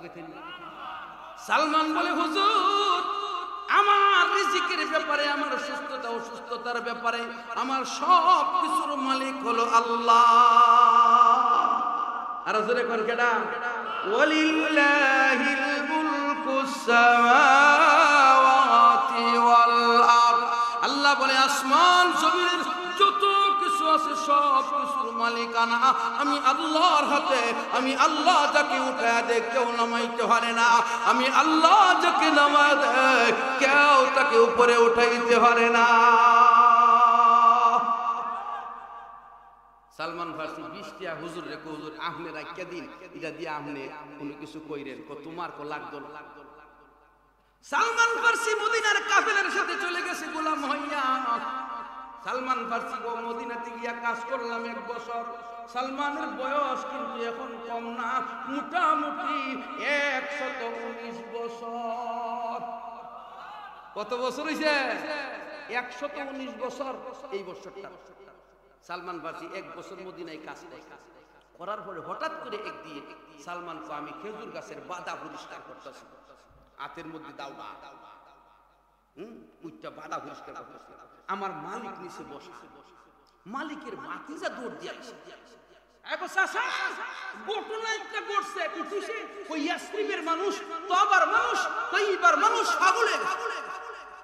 সালমান বলে হুজুর আমার রিজিকের ব্যাপারে, আমার সুস্থতা অসুস্থতার ব্যাপারে আমার সব কিছুর মালিক হলো আল্লাহ। আর জোরে কোন কেডা? ওয়ালিল্লাহিল মুলকুস সামাওয়াতি ওয়াল আরদ। আল্লাহ বলে আসমান জমিনের যত কিছু আছে সব কিছুর মালিকানা আমি আল্লাহর হাতে। আমি আল্লাহ যাকে উঠায় দেয় কেউ নামাইতে পারে না, আমি আল্লাহ যাকে নামায় দেয় কেউ তাকে উপরে উঠাইতে পারে না। সালমান ফার্সি 20 টা হুজুর রে হুজুর আপনি রাখিয়া দিন, এটা দিয়ে আপনি কোনো কিছু কইরেন, তোমার কো লাগতো না। সালমান ফার্সি মদিনার কাফেলার সাথে চলে গেছে গোলাম হইয়া। সালমান ফার্সি গো মদিনাতে গিয়া কাজ করলাম 1 বছর। সালমানের বয়স কিন্তু এখন কম না, মোটামুটি 119 বছর। কত বছর হইছে? 119 বছর। এই বছরটা সালমান ফার্সি 1 বছর মদিনায় কাজ করার পরে হঠাৎ করে একদিন সালমান কো আমি খেজুর গাছের বাদা পরিষ্কার করতেছি, হাতের মধ্যে দাওবা উইটা বাদা পরিষ্কার করতেছি। আমার মালিক নিচে বসে, মালিকের ভাতিজা দৌড় দিয়ে আসে, এগো চাচা ঘটনা একটা ঘটছে। কিছে? ওই ইয়াসরিবের মানুষ, তবার মানুষ, তৈবার মানুষ পাগলে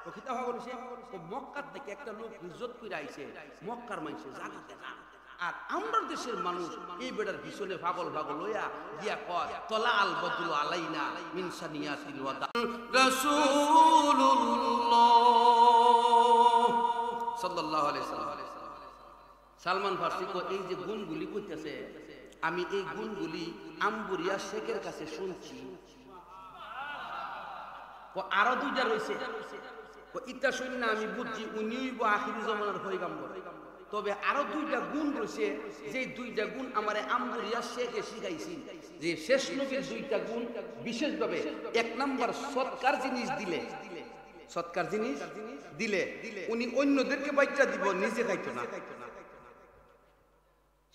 ও কিতা পাগল হইছে? ও মক্কা থেকে একটা লোক হিজরত করে আইছে, মক্কার মানুষে জাগাতে না। আর আমরা দেশের মানুষ এই বেটার পিছনে পাগল পাগল হইয়া গিয়া কয় তলা আল বদলু আলাইনা মিন সানিয়াতিল ওয়াদা রাসূলুল্লাহ সাল্লাল্লাহু আলাইহি ওয়াসাল্লাম। সালমান ফার্সি কো এই যে গুণগুলি কইতেছে আমি এই গুণগুলি আম্বুরিয়া শেখের কাছে শুনছি। ও আরো 2টা রইছে, ও ইতা শুন না আমি বুঝছি উনিই বা আখিরি জামানার পয়গম্বর। তবে আরো 2টা গুণ রয়েছে, যে 2টা গুণ আমারে আম্বুরিয়া শেখে শিখাইছি। যে শেষ নবীর 2টা গুণ বিশেষভাবে, 1 নাম্বার সৎকার জিনিস দিলে, সৎকার জিনিস দিলে উনি অন্যদেরকে বাইটা দিব, নিজে খাইতো না।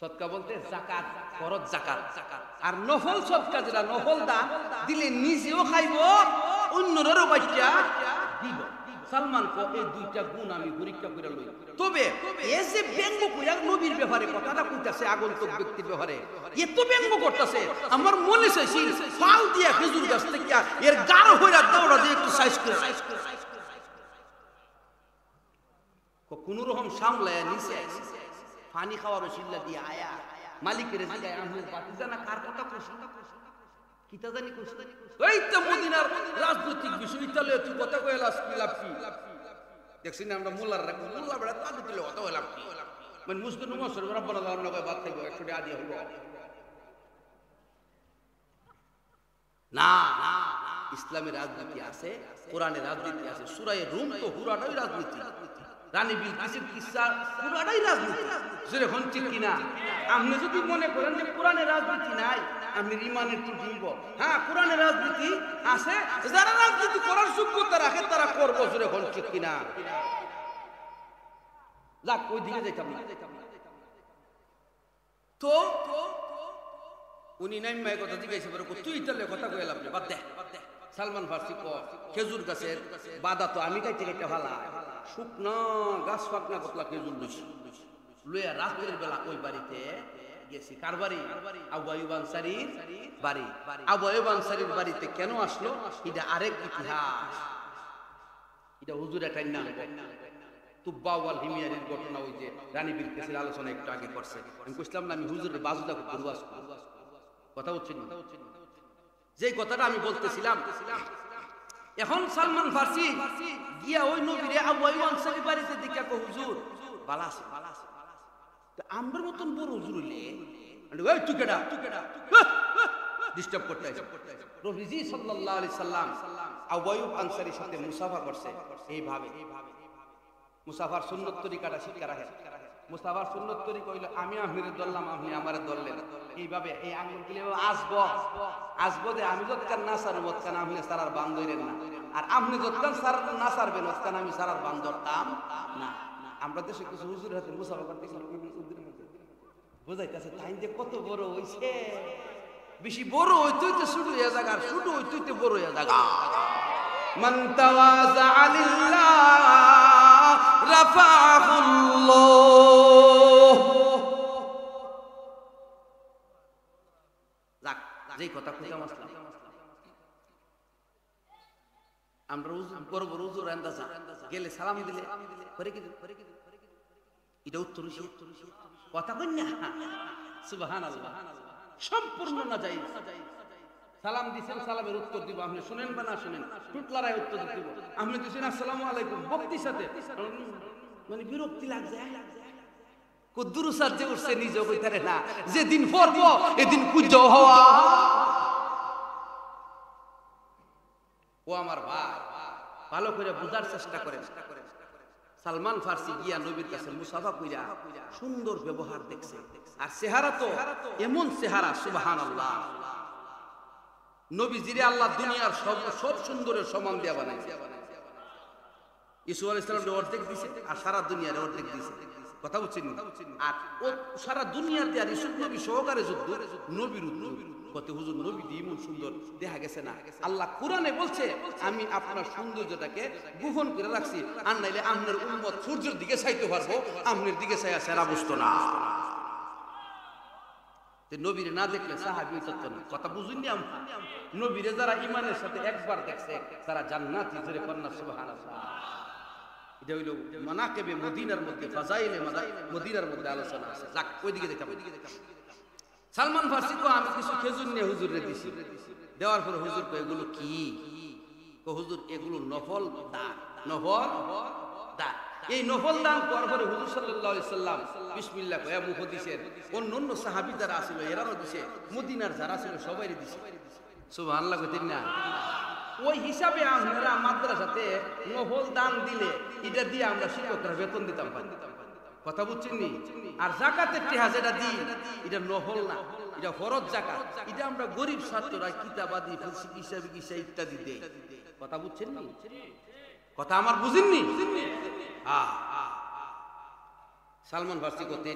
সৎকা বলতে যাকাত, ফরজ যাকাত। আর নফল সৎকা যেটা নফল দান দিলে নিজেও খাইব অন্যদেরও বাইটা দিব। সালমান কো এই 2টা গুণ আমি পরীক্ষা করে লই। তবে এই যে ব্যঙ্গ কইরা নবীর ব্যাপারে কথাটা কইতাছে আগন্তুক ব্যক্তির ব্যাপারে, এত ব্যঙ্গ করতেছে আমার মনে চাইছি ফাল দিয়া খেজুর গাছ থেকে এর গাঢ় হইরা দৌড়া দিয়ে একটু সাইজ করে কোন রকম সামলায় নিচে পানি খাওয়ার ওসিলা দিয়ে আয়া মালিকের জিগায় আহমেদ বাতিজা না কার কথা কইছি কিতা জানি কইছি। এই তো মদিনার রাজনৈতিক বিষয় ইতালে তুই কথা কইলাস কি লাভ কি? দেখছিস না আমরা মোল্লার রাখবো, মোল্লা বেড়া তাকে দিলে কথা কইলাম কি? মানে মুসলিম মুসলিম রব্বানা আল্লাহ কয় বাদ থাকবে 100 টাকা দিয়ে হইব না। ইসলামের রাজনীতি আছে, কোরআনের রাজনীতি আছে। সূরা রুম তো পুরাটাই রাজনীতি। রানী বিলকিসের কিসসা পুরাটাই রাজনীতি। যেরকম ঠিক কিনা? আপনি যদি মনে করেন যে কোরআনে রাজনীতি নাই, আপনি ইমানের কি দিব? হ্যাঁ, কোরআনে রাজনীতি আছে, যারা রাজনীতি করার যোগ্যতা রাখে তারা করবো। যেরকম ঠিক কিনা? যাক, ওই দিকে যেতাম না। তো উনি নাইমায় কথা জিজ্ঞাসা করে, তুই তাহলে কথা কয়ে লাভ নেই, বাদ দে। সালমান ফার্সি খেজুর গাছের বাদা তো আমি কাইতে কাইতে ভালা শুকনো গাছ ফাঁকনা কতলা খেজুর লইছি, লইয়া রাত্রের বেলা ওই বাড়িতে গেছি। কার বাড়ি? আবু আইয়ুব আনসারীর বাড়ি। আবু আইয়ুব আনসারীর বাড়িতে কেন আসলো এটা আরেক ইতিহাস। এটা হুজুর একটা নাম তুব্বা ওয়াল হিমিয়ারের ঘটনা, ওই যে রানী বিলকিসের আলোচনা একটু আগে করছে। আমি কইছিলাম না আমি হুজুরের বাজুদা করব, কথা হচ্ছে না? যেই কথাটা আমি বলতেছিলাম, এখন সালমান ফার্সি গিয়া ওই নবীরে আবু আইয়ুব আনসারীর বাড়িতে দেখা কো, হুজুর ভালো আছে। তো আমরার মতন বড় হুজুর হইলে ওই তুই কেডা ডিস্টার্ব করতে আইছে। নবীজি সাল্লাল্লাহু আলাইহি সাল্লাম আবু আইয়ুব আনসারীর সাথে মুসাফা করছে এইভাবে। মুসাফার সুন্নত তরিকাটা শিক্ষা রাখেন। মুসাফার সুন্নত তরিকা হইল আমি আপনারে ধরলাম, আপনি আমারে ধরলেন, এইভাবে এই আঙ্গুল গুলি আসবো যে আমি যতক্ষণ না সারব ততক্ষণ আপনি সারার বান ধরেন না, আর আপনি যতক্ষণ না সারবেন ততক্ষণ আমি সারার বান ধরতাম না। আমরা দেশে কিছু হুজুরের হাতে মুসাফা করতে বোঝাইতেছে তাই যে কত বড় হইছে। বেশি বড় হইতে হইতে ছোট হইয়া জায়গা, আর ছোট হইতে হইতে বড় হইয়া জায়গা। মান তাওয়াযা লিল্লাহ রাফাহুল্লাহ। যাক, যেই কথা কইতাম আসলাম, আমরা বড় বড় হুজুর আন্দাজা গেলে সালাম দিলে করে কি এটা উত্তর কথা কই না? সুবহানাল্লাহ, সম্পূর্ণ না যাই। সালাম দিছেন, সালামের উত্তর দিব, আপনি শুনেন বা না শুনেন, টুটলারায় উত্তর দিব। আপনি দিছেন আসসালামু আলাইকুম বক্তির সাথে, মানে বিরক্তি লাগছে। কুদ্দুরুসার যে উঠছে নিজে কইতারে না, যেদিন পড়ব এদিন কুজ হওয়া। ও আমার ভাই, ভালো করে বুঝার চেষ্টা করেন। সালমান ফার্সি গিয়া নবীর কাছে মুসাফা কইরা সুন্দর ব্যবহার দেখছে, আর চেহারা তো এমন চেহারা, সুবহানাল্লাহ। নবীজিরে আল্লাহ দুনিয়ার সব সুন্দরের সমান দিয়া বানাইছে। ইসু আলাইহিস সালাম অর্ধেক দিছে, আর সারা দুনিয়ার অর্ধেক দিছে। কথা বুঝছেন? আর ও সারা দুনিয়াতে আর ইসু নবী সহকারে যুদ্ধ নবীর কত হুজুর নবী দিমুন সুন্দর দেখা গেছে না? আল্লাহ কোরআনে বলছে আমি আপনার সৌন্দর্যটাকে গোপন করে রাখছি, আর নাইলে আপনার উম্মত সূর্যের দিকে চাইতে পারবো, আপনার দিকে চাইয়া সেরা বুঝতো না। নবীরে না দেখলে সাহাবী হইতো না। কথা বুঝুননি? নবীরে যারা ইমানের সাথে একবার দেখছে তারা জান্নাতি। জোরে কন্যা সুবহানাল্লাহ। এটা হইল মানাকিবে মদিনার মধ্যে, ফাজাইলে মদিনার মধ্যে আলোচনা আছে। যাক, ওইদিকে দেখতাম। সালমান ফার্সি তো আমি কিছু খেজুর নিয়ে হুজুরে দিছি, দেওয়ার পর হুজুর কো এগুলো কি? কো হুজুর এগুলো নফল দান। নফল দান। এই নফল দান করার পরে হুজুর সাল্লাল্লাহু আলাইহি সাল্লাম বিসমিল্লাহ কয়া মুখ দিছেন। অন্য সাহাবী যারা ছিল এরাও দিছে, মদিনার যারা ছিল সবাইরে দিছে। সুবহানাল্লাহ কইতেন না? ওই হিসাবে আমরা মাদ্রাসাতে নফল দান দিলে এটা দিয়ে আমরা শিক্ষকরা বেতন দিতাম। কথা বুঝছেন নি? আর যাকাতের টাকা যেটা দিই এটা নফল না, এটা ফরজ যাকাত। এটা আমরা গরিব ছাত্ররা কিতাবাদি হিসাবে কিসা ইত্যাদি দেই। কথা বুঝছেন নি? কথা আমার বুঝেননি? সালমান ফার্সি করতে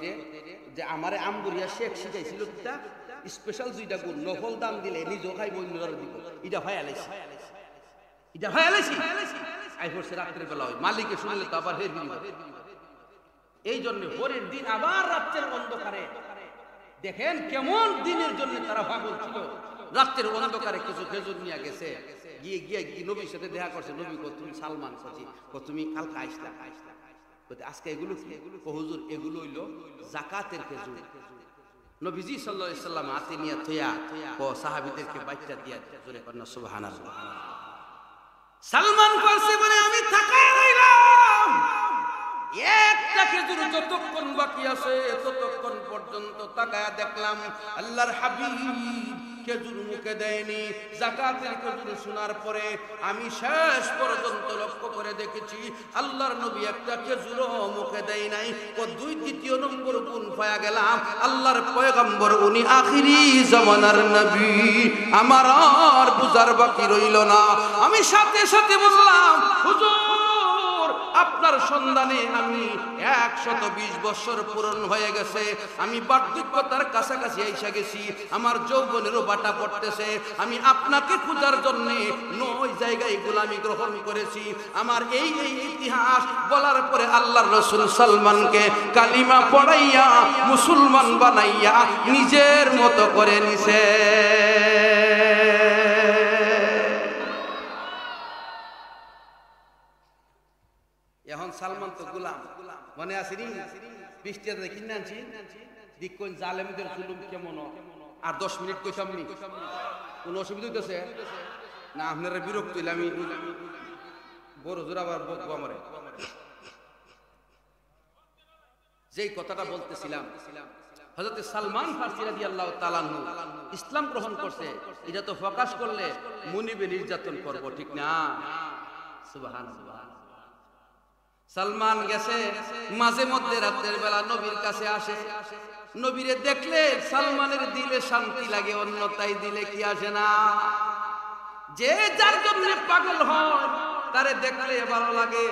যে আমারে আমগুরিয়া শেখ শিখাইছিল কিতা স্পেশাল দুইটা গুণ, নফল দান দিলে নিজেও খাইব, অন্যরা দিব। এটা হয় আলাইছি, এটা হয় আলাইছি। আই পড়ছে রাত্রের বেলা, ওই মালিকে শুনলে তো আবার হের দিব। এই জন্য পরের দিন আবার রাত্রের অন্ধকারে দেখেন কেমন দিনের জন্য তারা পাগল ছিল। রাত্রের অন্ধকারে কিছু খেজুর নিয়ে গেছে, গিয়ে গিয়ে নবীর সাথে দেখা করছে। নবী কো তুমি সালমান সাজি, কো তুমি কালকে আইসলা, আজকে এগুলো হুজুর এগুলো হইল যাকাতের খেজুর। নবীজি সাল্লাল্লাহু আলাইহি সাল্লাম হাতে নিয়ে থইয়া ও সাহাবীদেরকে বাইচা দিয়া জোরে কন্না সুবহানাল্লাহ। সালমান ফার্সি বলে আমি তাকায় রইলাম, একটা খেজুর যতক্ষণ বাকি আছে ততক্ষণ পর্যন্ত তাকায়া দেখলাম আল্লাহর হাবিব খেজুর মুখে দেয়নি। যাকাতের খেজুর শোনার পরে আমি শেষ পর্যন্ত লক্ষ্য করে দেখেছি আল্লাহর নবী একটা খেজুরও মুখে দেয় নাই। ও দ্বিতীয় নম্বর গুণ পায়া গেলাম আল্লাহর পয়গম্বর উনি আখিরি জামানার নবী। আমার আর বুঝার বাকি রইল না। আমি সাথে সাথে বললাম, হুজুর আপনার সন্ধানে আমি 120 বছর পূরণ হয়ে গেছে। আমি বার্ধক্যতার কাছাকাছি এসে গেছি, আমার যৌবনেরও বাটা পড়তেছে। আমি আপনাকে খোঁজার জন্য 9 জায়গায় গোলামি গ্রহণ করেছি। আমার এই ইতিহাস বলার পরে আল্লাহর রাসূল সালমানকে কালিমা পড়াইয়া মুসলমান বানাইয়া নিজের মতো করে নিছে। এখন সালমান তো গোলাম, মনে আসেনি? 20 টাকা কিনে আনছি, দেখুন জালেমদের জুলুম কেমন। আর 10 মিনিট কইতাম নি, কোনো অসুবিধা হইতেছে না? আপনারা বিরক্ত হইলে আমি বড় জোর আবার বকবো আমারে। যেই কথাটা বলতেছিলাম, হযরত সালমান ফারসি রাদিয়াল্লাহু তাআলা আনহু ইসলাম গ্রহণ করছে, এটা তো প্রকাশ করলে মুনিবে নির্যাতন করব, ঠিক না? সুবহানাল্লাহ। সালমান গেছে মাঝে মধ্যে রাতের বেলা নবীর কাছে আসে। নবীরে দেখলে সালমানের দিলে শান্তি লাগে, অন্যতাই দিলে কি আসে না? যে যার জন্য পাগল হয় তারে দেখলে ভালো লাগে,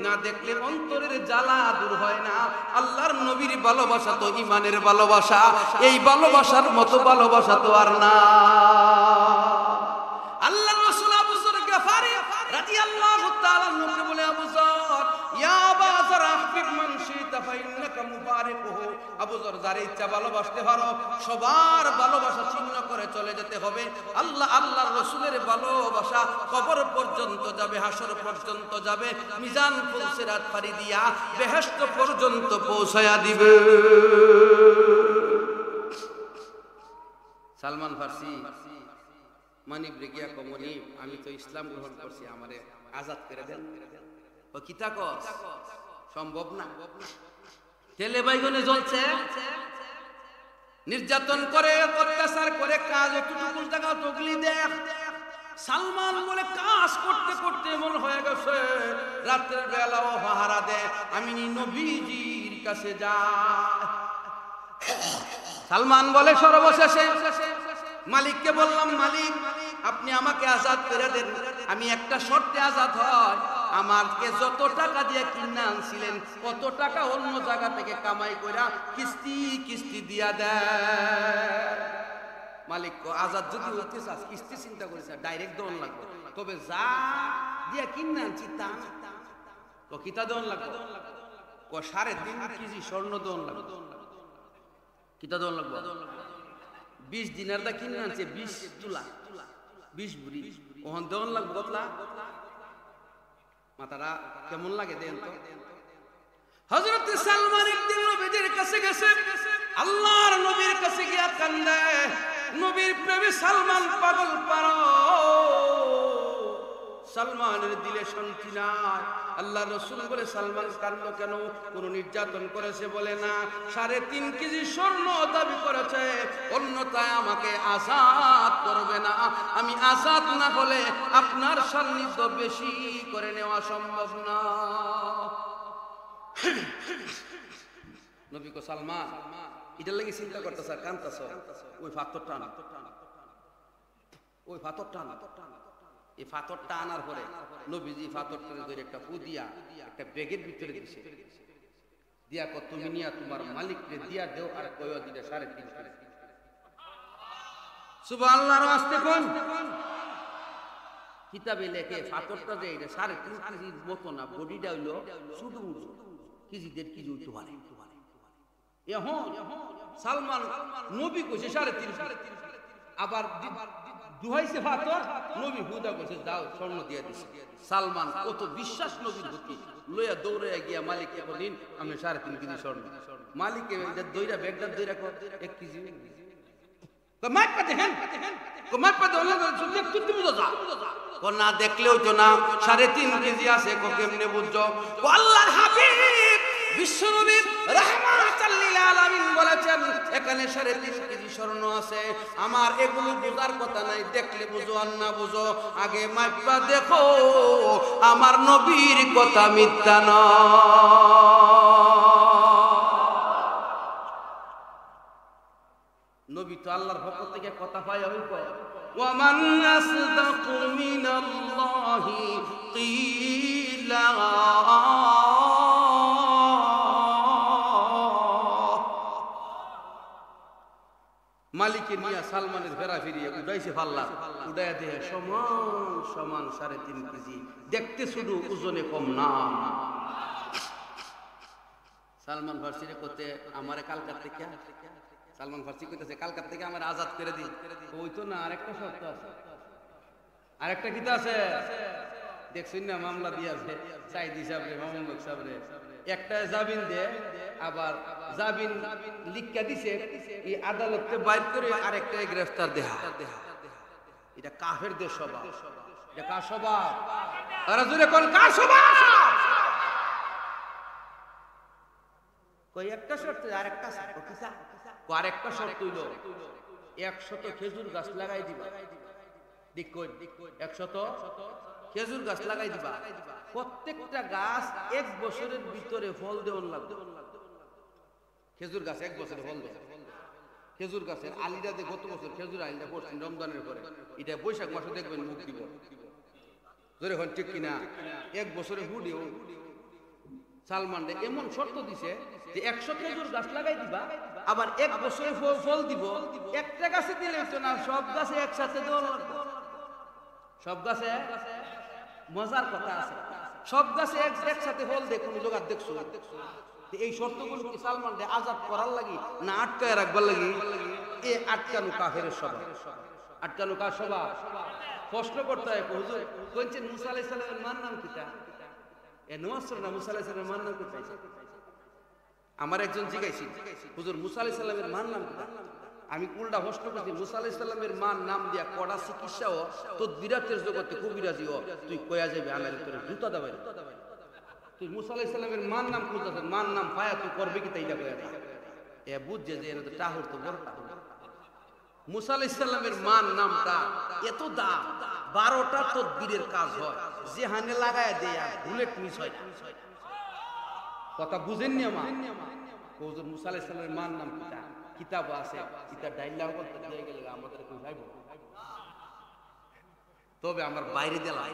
না দেখলে অন্তরের জ্বালা দূর হয় না। আল্লাহর নবীর ভালোবাসা তো ইমানের ভালোবাসা, এই ভালোবাসার মতো ভালোবাসা তো আর না। আল্লাহর রাসূল আবু যর গফারি রাদিয়াল্লাহু তাআলা নবী বলে, আবু যর ইয়া আবু যর আহবিব মান শিতা ফাইন্নাকা মুবারিকুহু। আবু যর যারে ইচ্ছা ভালোবাসতে পারো, সবার ভালোবাসা ছিন্ন করে চলে যেতে হবে। আল্লাহর রাসূলের ভালোবাসা কবর পর্যন্ত যাবে, হাসর পর্যন্ত যাবে, মিজান ফুলসিরাত পারি দিয়া বেহেশত পর্যন্ত পৌঁছায়া দিবে। সালমান ফারসি মানিব রেগিয়া কমনি, আমি তো ইসলাম গ্রহণ করছি, আমারে আজাদ করে দেন। ও কিতা কস? সম্ভব না। তেলে বাইগনে জ্বলছে, নির্যাতন করে, অত্যাচার করে, কাজ একটু টাকা তগলি দেখ। সালমান বলে কাজ করতে করতে এমন হয়ে গেছে রাতের বেলাও পাহারা দেয়, আমি নবীজির কাছে যাই। সালমান বলে সর্বশেষে মালিককে বললাম, মালিক আপনি আমাকে আজাদ করে দেন, আমি একটা শর্তে আজাদ হয়, আমাকে যত টাকা দিয়ে কিনে আনছিলেন কত টাকা অন্য জায়গা থেকে কামাই কইরা কিস্তি কিস্তি দিয়া দেয়। মালিক আজাদ যদি হইতে চাস কিস্তি চিন্তা করেছে, ডাইরেক্ট দেওয়ান লাগবে, তবে যা দিয়া কিনে আনছি তা তো কিতা দেওয়ান লাগবে? 3.5 কেজি স্বর্ণ দেওয়ান লাগবে। কিতা দেওয়ান লাগবে? 20 দিনার দা কিনে আনছে 20 তুলা, 20 বুড়ি, ওখান দেওয়ান লাগবে বদলা। মাতারা কেমন লাগে দেন তো? হযরত সালমান একদিন নবীর কাছে গেছে, আল্লাহর নবীর কাছে গিয়া কান্দে, নবীর প্রেমে সালমান পাগল পারা। সালমানের দিলে শান্তি নাই। আল্লাহ রাসূল বলে, সালমান কাঁদলো কেন? কোন নির্যাতন করেছে বলে না, 3.5 কেজি স্বর্ণ দাবি করেছে, অন্যথায় আমাকে আজাদ করবে না। আমি আজাদ না হলে আপনার সান্নিধ্য বেশি করে নেওয়া সম্ভব না। নবী কো, সালমান এটার লাগি চিন্তা করতেছ, কাঁদতেছ, ওই পাথরটা আনা, ওই পাথরটা আনা। এই পাথরটা আনার পরে নবীজি পাথরটা ধরে একটা ফু দিয়া একটা ব্যাগের ভিতরে দিছে, দিয়া কো তুমি নিয়া তোমার মালিককে দিয়া দেও, আর কয়ও দিলে 3.5 কেজি। সুবহানাল্লাহর ওয়াস্তে কোন কিতাবে লেখে পাথরটা যে এটা 3.5 কেজির মতো না, বডিটা হইলো শুধু কেজি 1.5 কেজি হইতে পারে। এখন সালমান নবী কইছে 3.5, আবার দুহাইছে পাথর, নবী হুদা কইছে যাও স্বর্ণ দিয়ে দিছে। সালমান কত বিশ্বাস নবীর প্রতি, লইয়া দৌড়ে গিয়া মালিককে বলেন আমি 3.5 কেজি স্বর্ণ। মালিককে দইরা ব্যাগটা দইরা কো 1 কেজি। কমাই পাতে হেন, কমাই পাতে ওলা সুন্দর তুই বুঝো যা। ও না দেখলেও তো না 3.5 কেজি আছে, কো কেমনে বুঝছো? ও আল্লাহর হাবিব বিশ্বনবী রাহমাতাল লিল আলামিন বলেছেন এখানে 3.5 কেজি স্বর্ণ আছে, আমার এগুলো বোঝার কথা নাই, দেখলে বুঝো আর না বুঝো, আগে মাইপা দেখো আমার নবীর কথা মিথ্যা নবী তো আল্লাহর পক্ষ থেকে কথা পায় ওই কয় ওয়ামান আসদাকু মিনাল্লাহি কিলা মালিকে নিয়া সালমানের ফেরা ফিরিয়ে উড়াইছে পাল্লা, উড়াইয়া দেহে সমান সমান 3.5 কেজি, দেখতে শুধু ওজনে কম না। সালমান ফার্সিরে করতে আমারে কালকার থেকে, সালমান ফার্সি কইতেছে কালকার থেকে আমার আজাদ করে দিন, ওই তো না আরেকটা শর্ত আছে, আরেকটা কিতা আছে দেখছেন না, মামলা দিয়েছে সাইদি সাহেবরে, মামুন হক সাহেবরে, একটা জামিন দে, আবার জামিন লিখা দিছে এই আদালতে বাইর করে আরেকটা গ্রেফতার দেয়া, এটা কাফেরদের স্বভাব, এটা কার স্বভাব? আরে জোরে কোন কার স্বভাব? কই একটা শর্ত, আরেকটা আরেকটা শর্ত হইল 100 খেজুর গাছ লাগাই দিবা, দেখ কই 100 খেজুর গাছ লাগাই দিবা, প্রত্যেকটা গাছ 1 বছরের ভিতরে ফল দেওয়ার লাগবে। খেজুর গাছ 1 বছরে ফল দেয়, খেজুর গাছের আলিটা যে গত বছর খেজুর আলিটা করছেন রমজানের পরে, এটা বৈশাখ মাসে দেখবেন মুখ দিব, ধরে হন ঠিক কিনা, 1 বছরে হুডিও। সালমান এমন শর্ত দিছে যে 100 খেজুর গাছ লাগাই দিবা, আবার 1 বছরে ফল দিব, একটা গাছে দিলে তো না, সব গাছে একসাথে দেওয়া লাগবে। সব গাছে মজার কথা আছে, সব গাছে একসাথে ফল দেয়, কোন জোগাড় দেখছো? এই শর্তগুলো কি সালমান আজাদ করার লাগি না আটকায় রাখবার লাগি? এ আটকানো কাফেরের স্বভাব, আটকানো কার স্বভাব? প্রশ্ন করতে হয় হুজুর কইছেন মুসা আলাইহিস সালামের মার নাম কিটা? এ নওয়াজ না মুসা আলাইহিস সালামের মার নাম কি পাইছে? আমার একজন জিজ্ঞাসি হুজুর মুসা আলাইহিস সালামের মার নাম কিটা? আমি উল্টা প্রশ্ন করছি, মুসা আলাইহিস সালামের মার নাম দিয়া কড়া চিকিৎসাও তদবিরাতের জগতে কবিরাজিও তুই কয়া যাবে, আনালে তোর জুতা দাবাই। তুই মুসা আলাইহিস সালামের মার নাম খুঁজতেছেন, মার নাম পায়া তুই করবে কি তাইটা কয়া যায়? এ বুঝছে যে এর তো টাহুর তো বড় টাহুর। মুসা আলাইহিস সালামের মার নামটা এত দাম, 12টা তদবিরের কাজ হয়, যে হানে লাগায় দেয় আর বুলেট মিস হয় না। কথা বুঝেননি আমার? হুজুর মুসা আলাইহিস সালামের মার নাম কিটা? কিতাব আছে, এটা ডাইল্লাহ বলতে দিয়ে গেলে আমাদের কই যাইব, তবে আমার বাইরে দিলাম,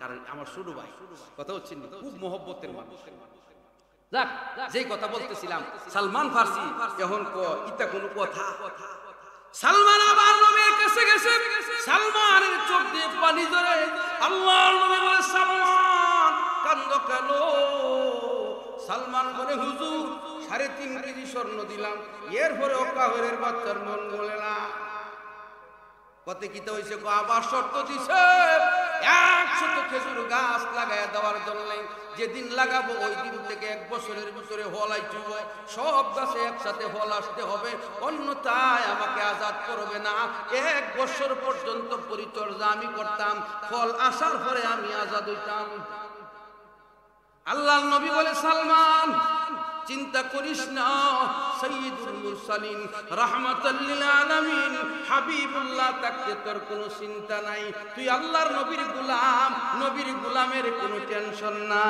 কারণ আমার ছোট ভাই, কথা হচ্ছে না, খুব মহব্বতের মানুষ। যাক, যেই কথা বলতেছিলাম, সালমান ফার্সি এখন ইটা কোনো কথা? সালমান আবার নবীর কাছে গেছে, সালমানের চোখ দিয়ে পানি ঝরে, আল্লাহর নবী বলে সালমান কান্দো কেন? সালমান বলে হুজুর 3.5 কেজি স্বর্ণ দিলাম, এরপরে কাফেরের বাচ্চার মন গলে না। কত কিতা হইছে? আবার শর্ত দিছে 100 খেজুর গাছ লাগায় দেওয়ার জন্য, যেদিন লাগাবো ওই দিন থেকে 1 বছরের ভিতরে ফল আইতে হবে, সব গাছে একসাথে ফল আসতে হবে, অন্যথায় আমাকে আজাদ করবে না। 1 বছর পর্যন্ত পরিচর্যা আমি করতাম, ফল আসার পরে আমি আজাদ হইতাম। আল্লাহর নবী বলে সালমান চিন্তা করিস না, সাইয়্যিদুল মুরসালিন রাহমাতাল লিল আলামিন হাবিবুল্লাহ তাকে তোর কোনো চিন্তা নাই, তুই আল্লাহর নবীর গোলাম, নবীর গোলামের কোনো টেনশন না।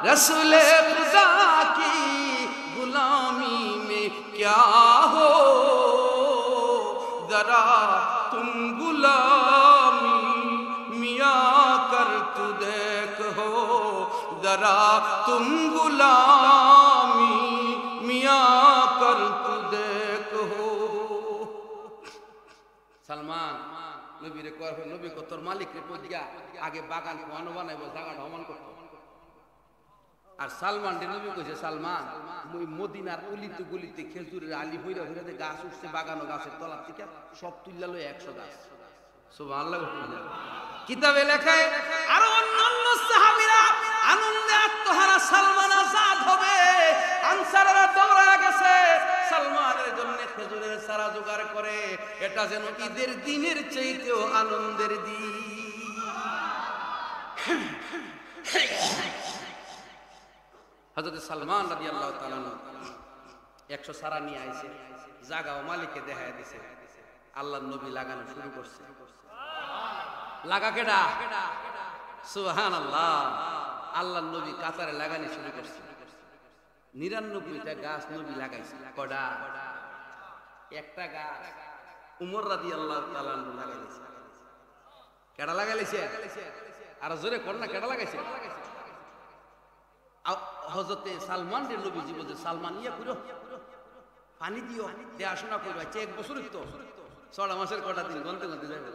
রসুলে খুদা কি গুলামি মে क्या हो जरा तुम गुलामी मियाँ कर तू देख हो जरा तुम गुलामी मियाँ कर तू देख हो। सलमान नबी रे कह नबी को तोर मालिक रे पदिया आगे बागान कोन बनाइबो জায়গা ভ্রমণ করতে। আর সালমান নবী কইছে সালমান মই মদিনার অলিতে গলিতে খেজুরের আলি হইরা হইরা গাছ উঠছে, বাগানো গাছের তলা থেকে সব তুইলা লয় 100 গাছ। সুবহানাল্লাহ। কিতাবে লেখা আর অন্যান্য সাহাবীরা আনন্দে আত্মহারা, সালমান আজাদ হবে, আনসাররা দৌড়ায় গেছে সালমানের জন্য খেজুরের চারা জোগাড় করে, এটা যেন ঈদের দিনের চাইতেও আনন্দের দিন। হযরত সালমান রাদিয়াল্লাহু তাআলা 100 সারা নিয়ে আইছে, জাগাও মালিককে দেখায় দিছে। আল্লাহর নবী লাগানো শুরু করছে। লাগা কেডা? সুবহানাল্লাহ। আল্লাহর নবী কাতারে লাগানি শুরু করছে। 99টা গাছ নবী লাগাইছে। কডা? একটা গাছ উমর রাদিয়াল্লাহু তাআলা লাগাইছে। কেডা লাগাইছে? আর জোরে কর না, কেডা লাগাইছে? হযরতে সালমান রে নবীজি বলছে, সালমান ইয়া কইরো, পানি দিও, দেখাশোনা করো। আচ্ছা 1 বছরই তো, 6 মাসের কটা দিন গনতে গনতে যাবে।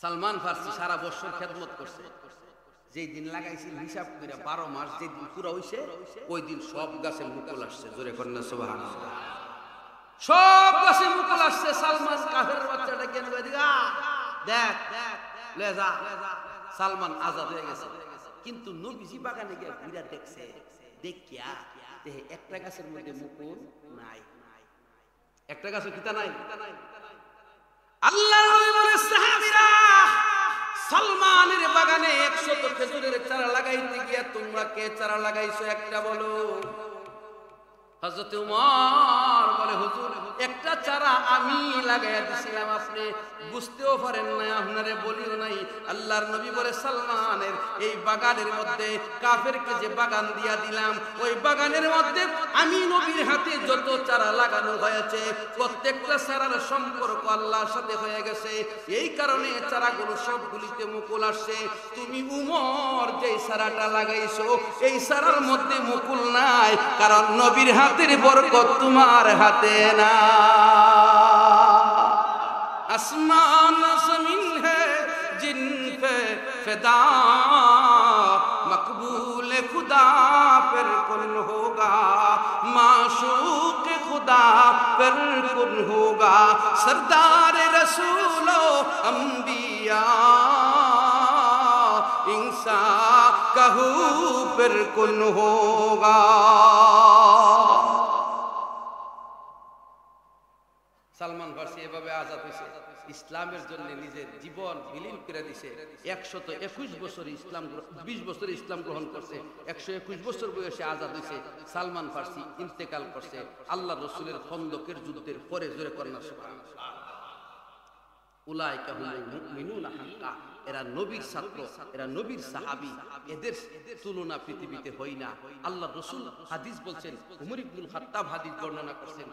সালমান ফারসি সারা বছর খেদমত করছে। যেই দিন লাগাইছিল হিসাব করে 12 মাস যেই দিন পুরো হইছে, ওই দিন সব গাছে মুকুল আসছে। জোরে কর না সুবহানাল্লাহ। সব গাছে মুকুল আসছে। সালমান কাফের বাচ্চাটা কেন দিগা দেখ লে যা। সালমান আজাদ হয়ে গেছে। কিন্তু নবীজি বাগানে গিয়ে ঘুরে দেখছে, দেখিয়া দেখে একটা গাছের মধ্যে মুকুল নাই। একটা গাছও কিতা নাই। আল্লাহর নবী বলে, সাহাবীরা সালমানের বাগানে 100 খেজুরের চারা লাগাইতে গিয়া তোমরা কে চারা লাগাইছো একটা বলো। হযরত উমর বলে, হুজুর একটা চারা আমি লাগাইয়া দিছিলাম, আপনি বুঝতেও পারেন না, আপনারে বলিও নাই। আল্লাহর নবী বলে, সালমানের এই বাগানের মধ্যে কাফেরকে যে বাগান দিয়া দিলাম, ওই বাগানের মধ্যে আমি নবীর হাতে যত চারা লাগানো হয়েছে প্রত্যেকটা চারার সম্পর্ক আল্লাহর সাথে হয়ে গেছে। এই কারণে চারাগুলো সবগুলিতে মুকুল আসছে। তুমি উমর যে চারাটা লাগাইছো এই চারার মধ্যে মুকুল নাই, কারণ নবীর হাতের বরকত তোমার হাতে না। আসমান জমিন है जिन पे फिदा मकबूल खुदा फिर कुन होगा, माशूक खुदा फिर कुन होगा, सरदार रसूलो अंबिया इंसा कहू फिर कुन होगा। সালমান ফারসি এভাবে আজাদ হয়েছে, ইসলামের জন্য নিজের জীবন বিলীন করে দিছে। 121 বছর ইসলাম, 20 বছর ইসলাম গ্রহণ করছে। 121 বছর বয়সে আজাদ হয়েছে। সালমান ফারসি ইন্তেকাল করছে আল্লাহ রসুলের খন্দকের যুদ্ধের পরে। জোরে করেন না সুবহানাল্লাহ। উলাইকা হুমুল মুমিনুনা হাক্কা, এরা নবীর ছাত্র, এরা নবীর সাহাবী। এদের তুলনা পৃথিবীতে হয় না। আল্লাহ রসুল হাদিস বলছেন, উমর ইবনুল খাত্তাব হাদিস বর্ণনা করছেন,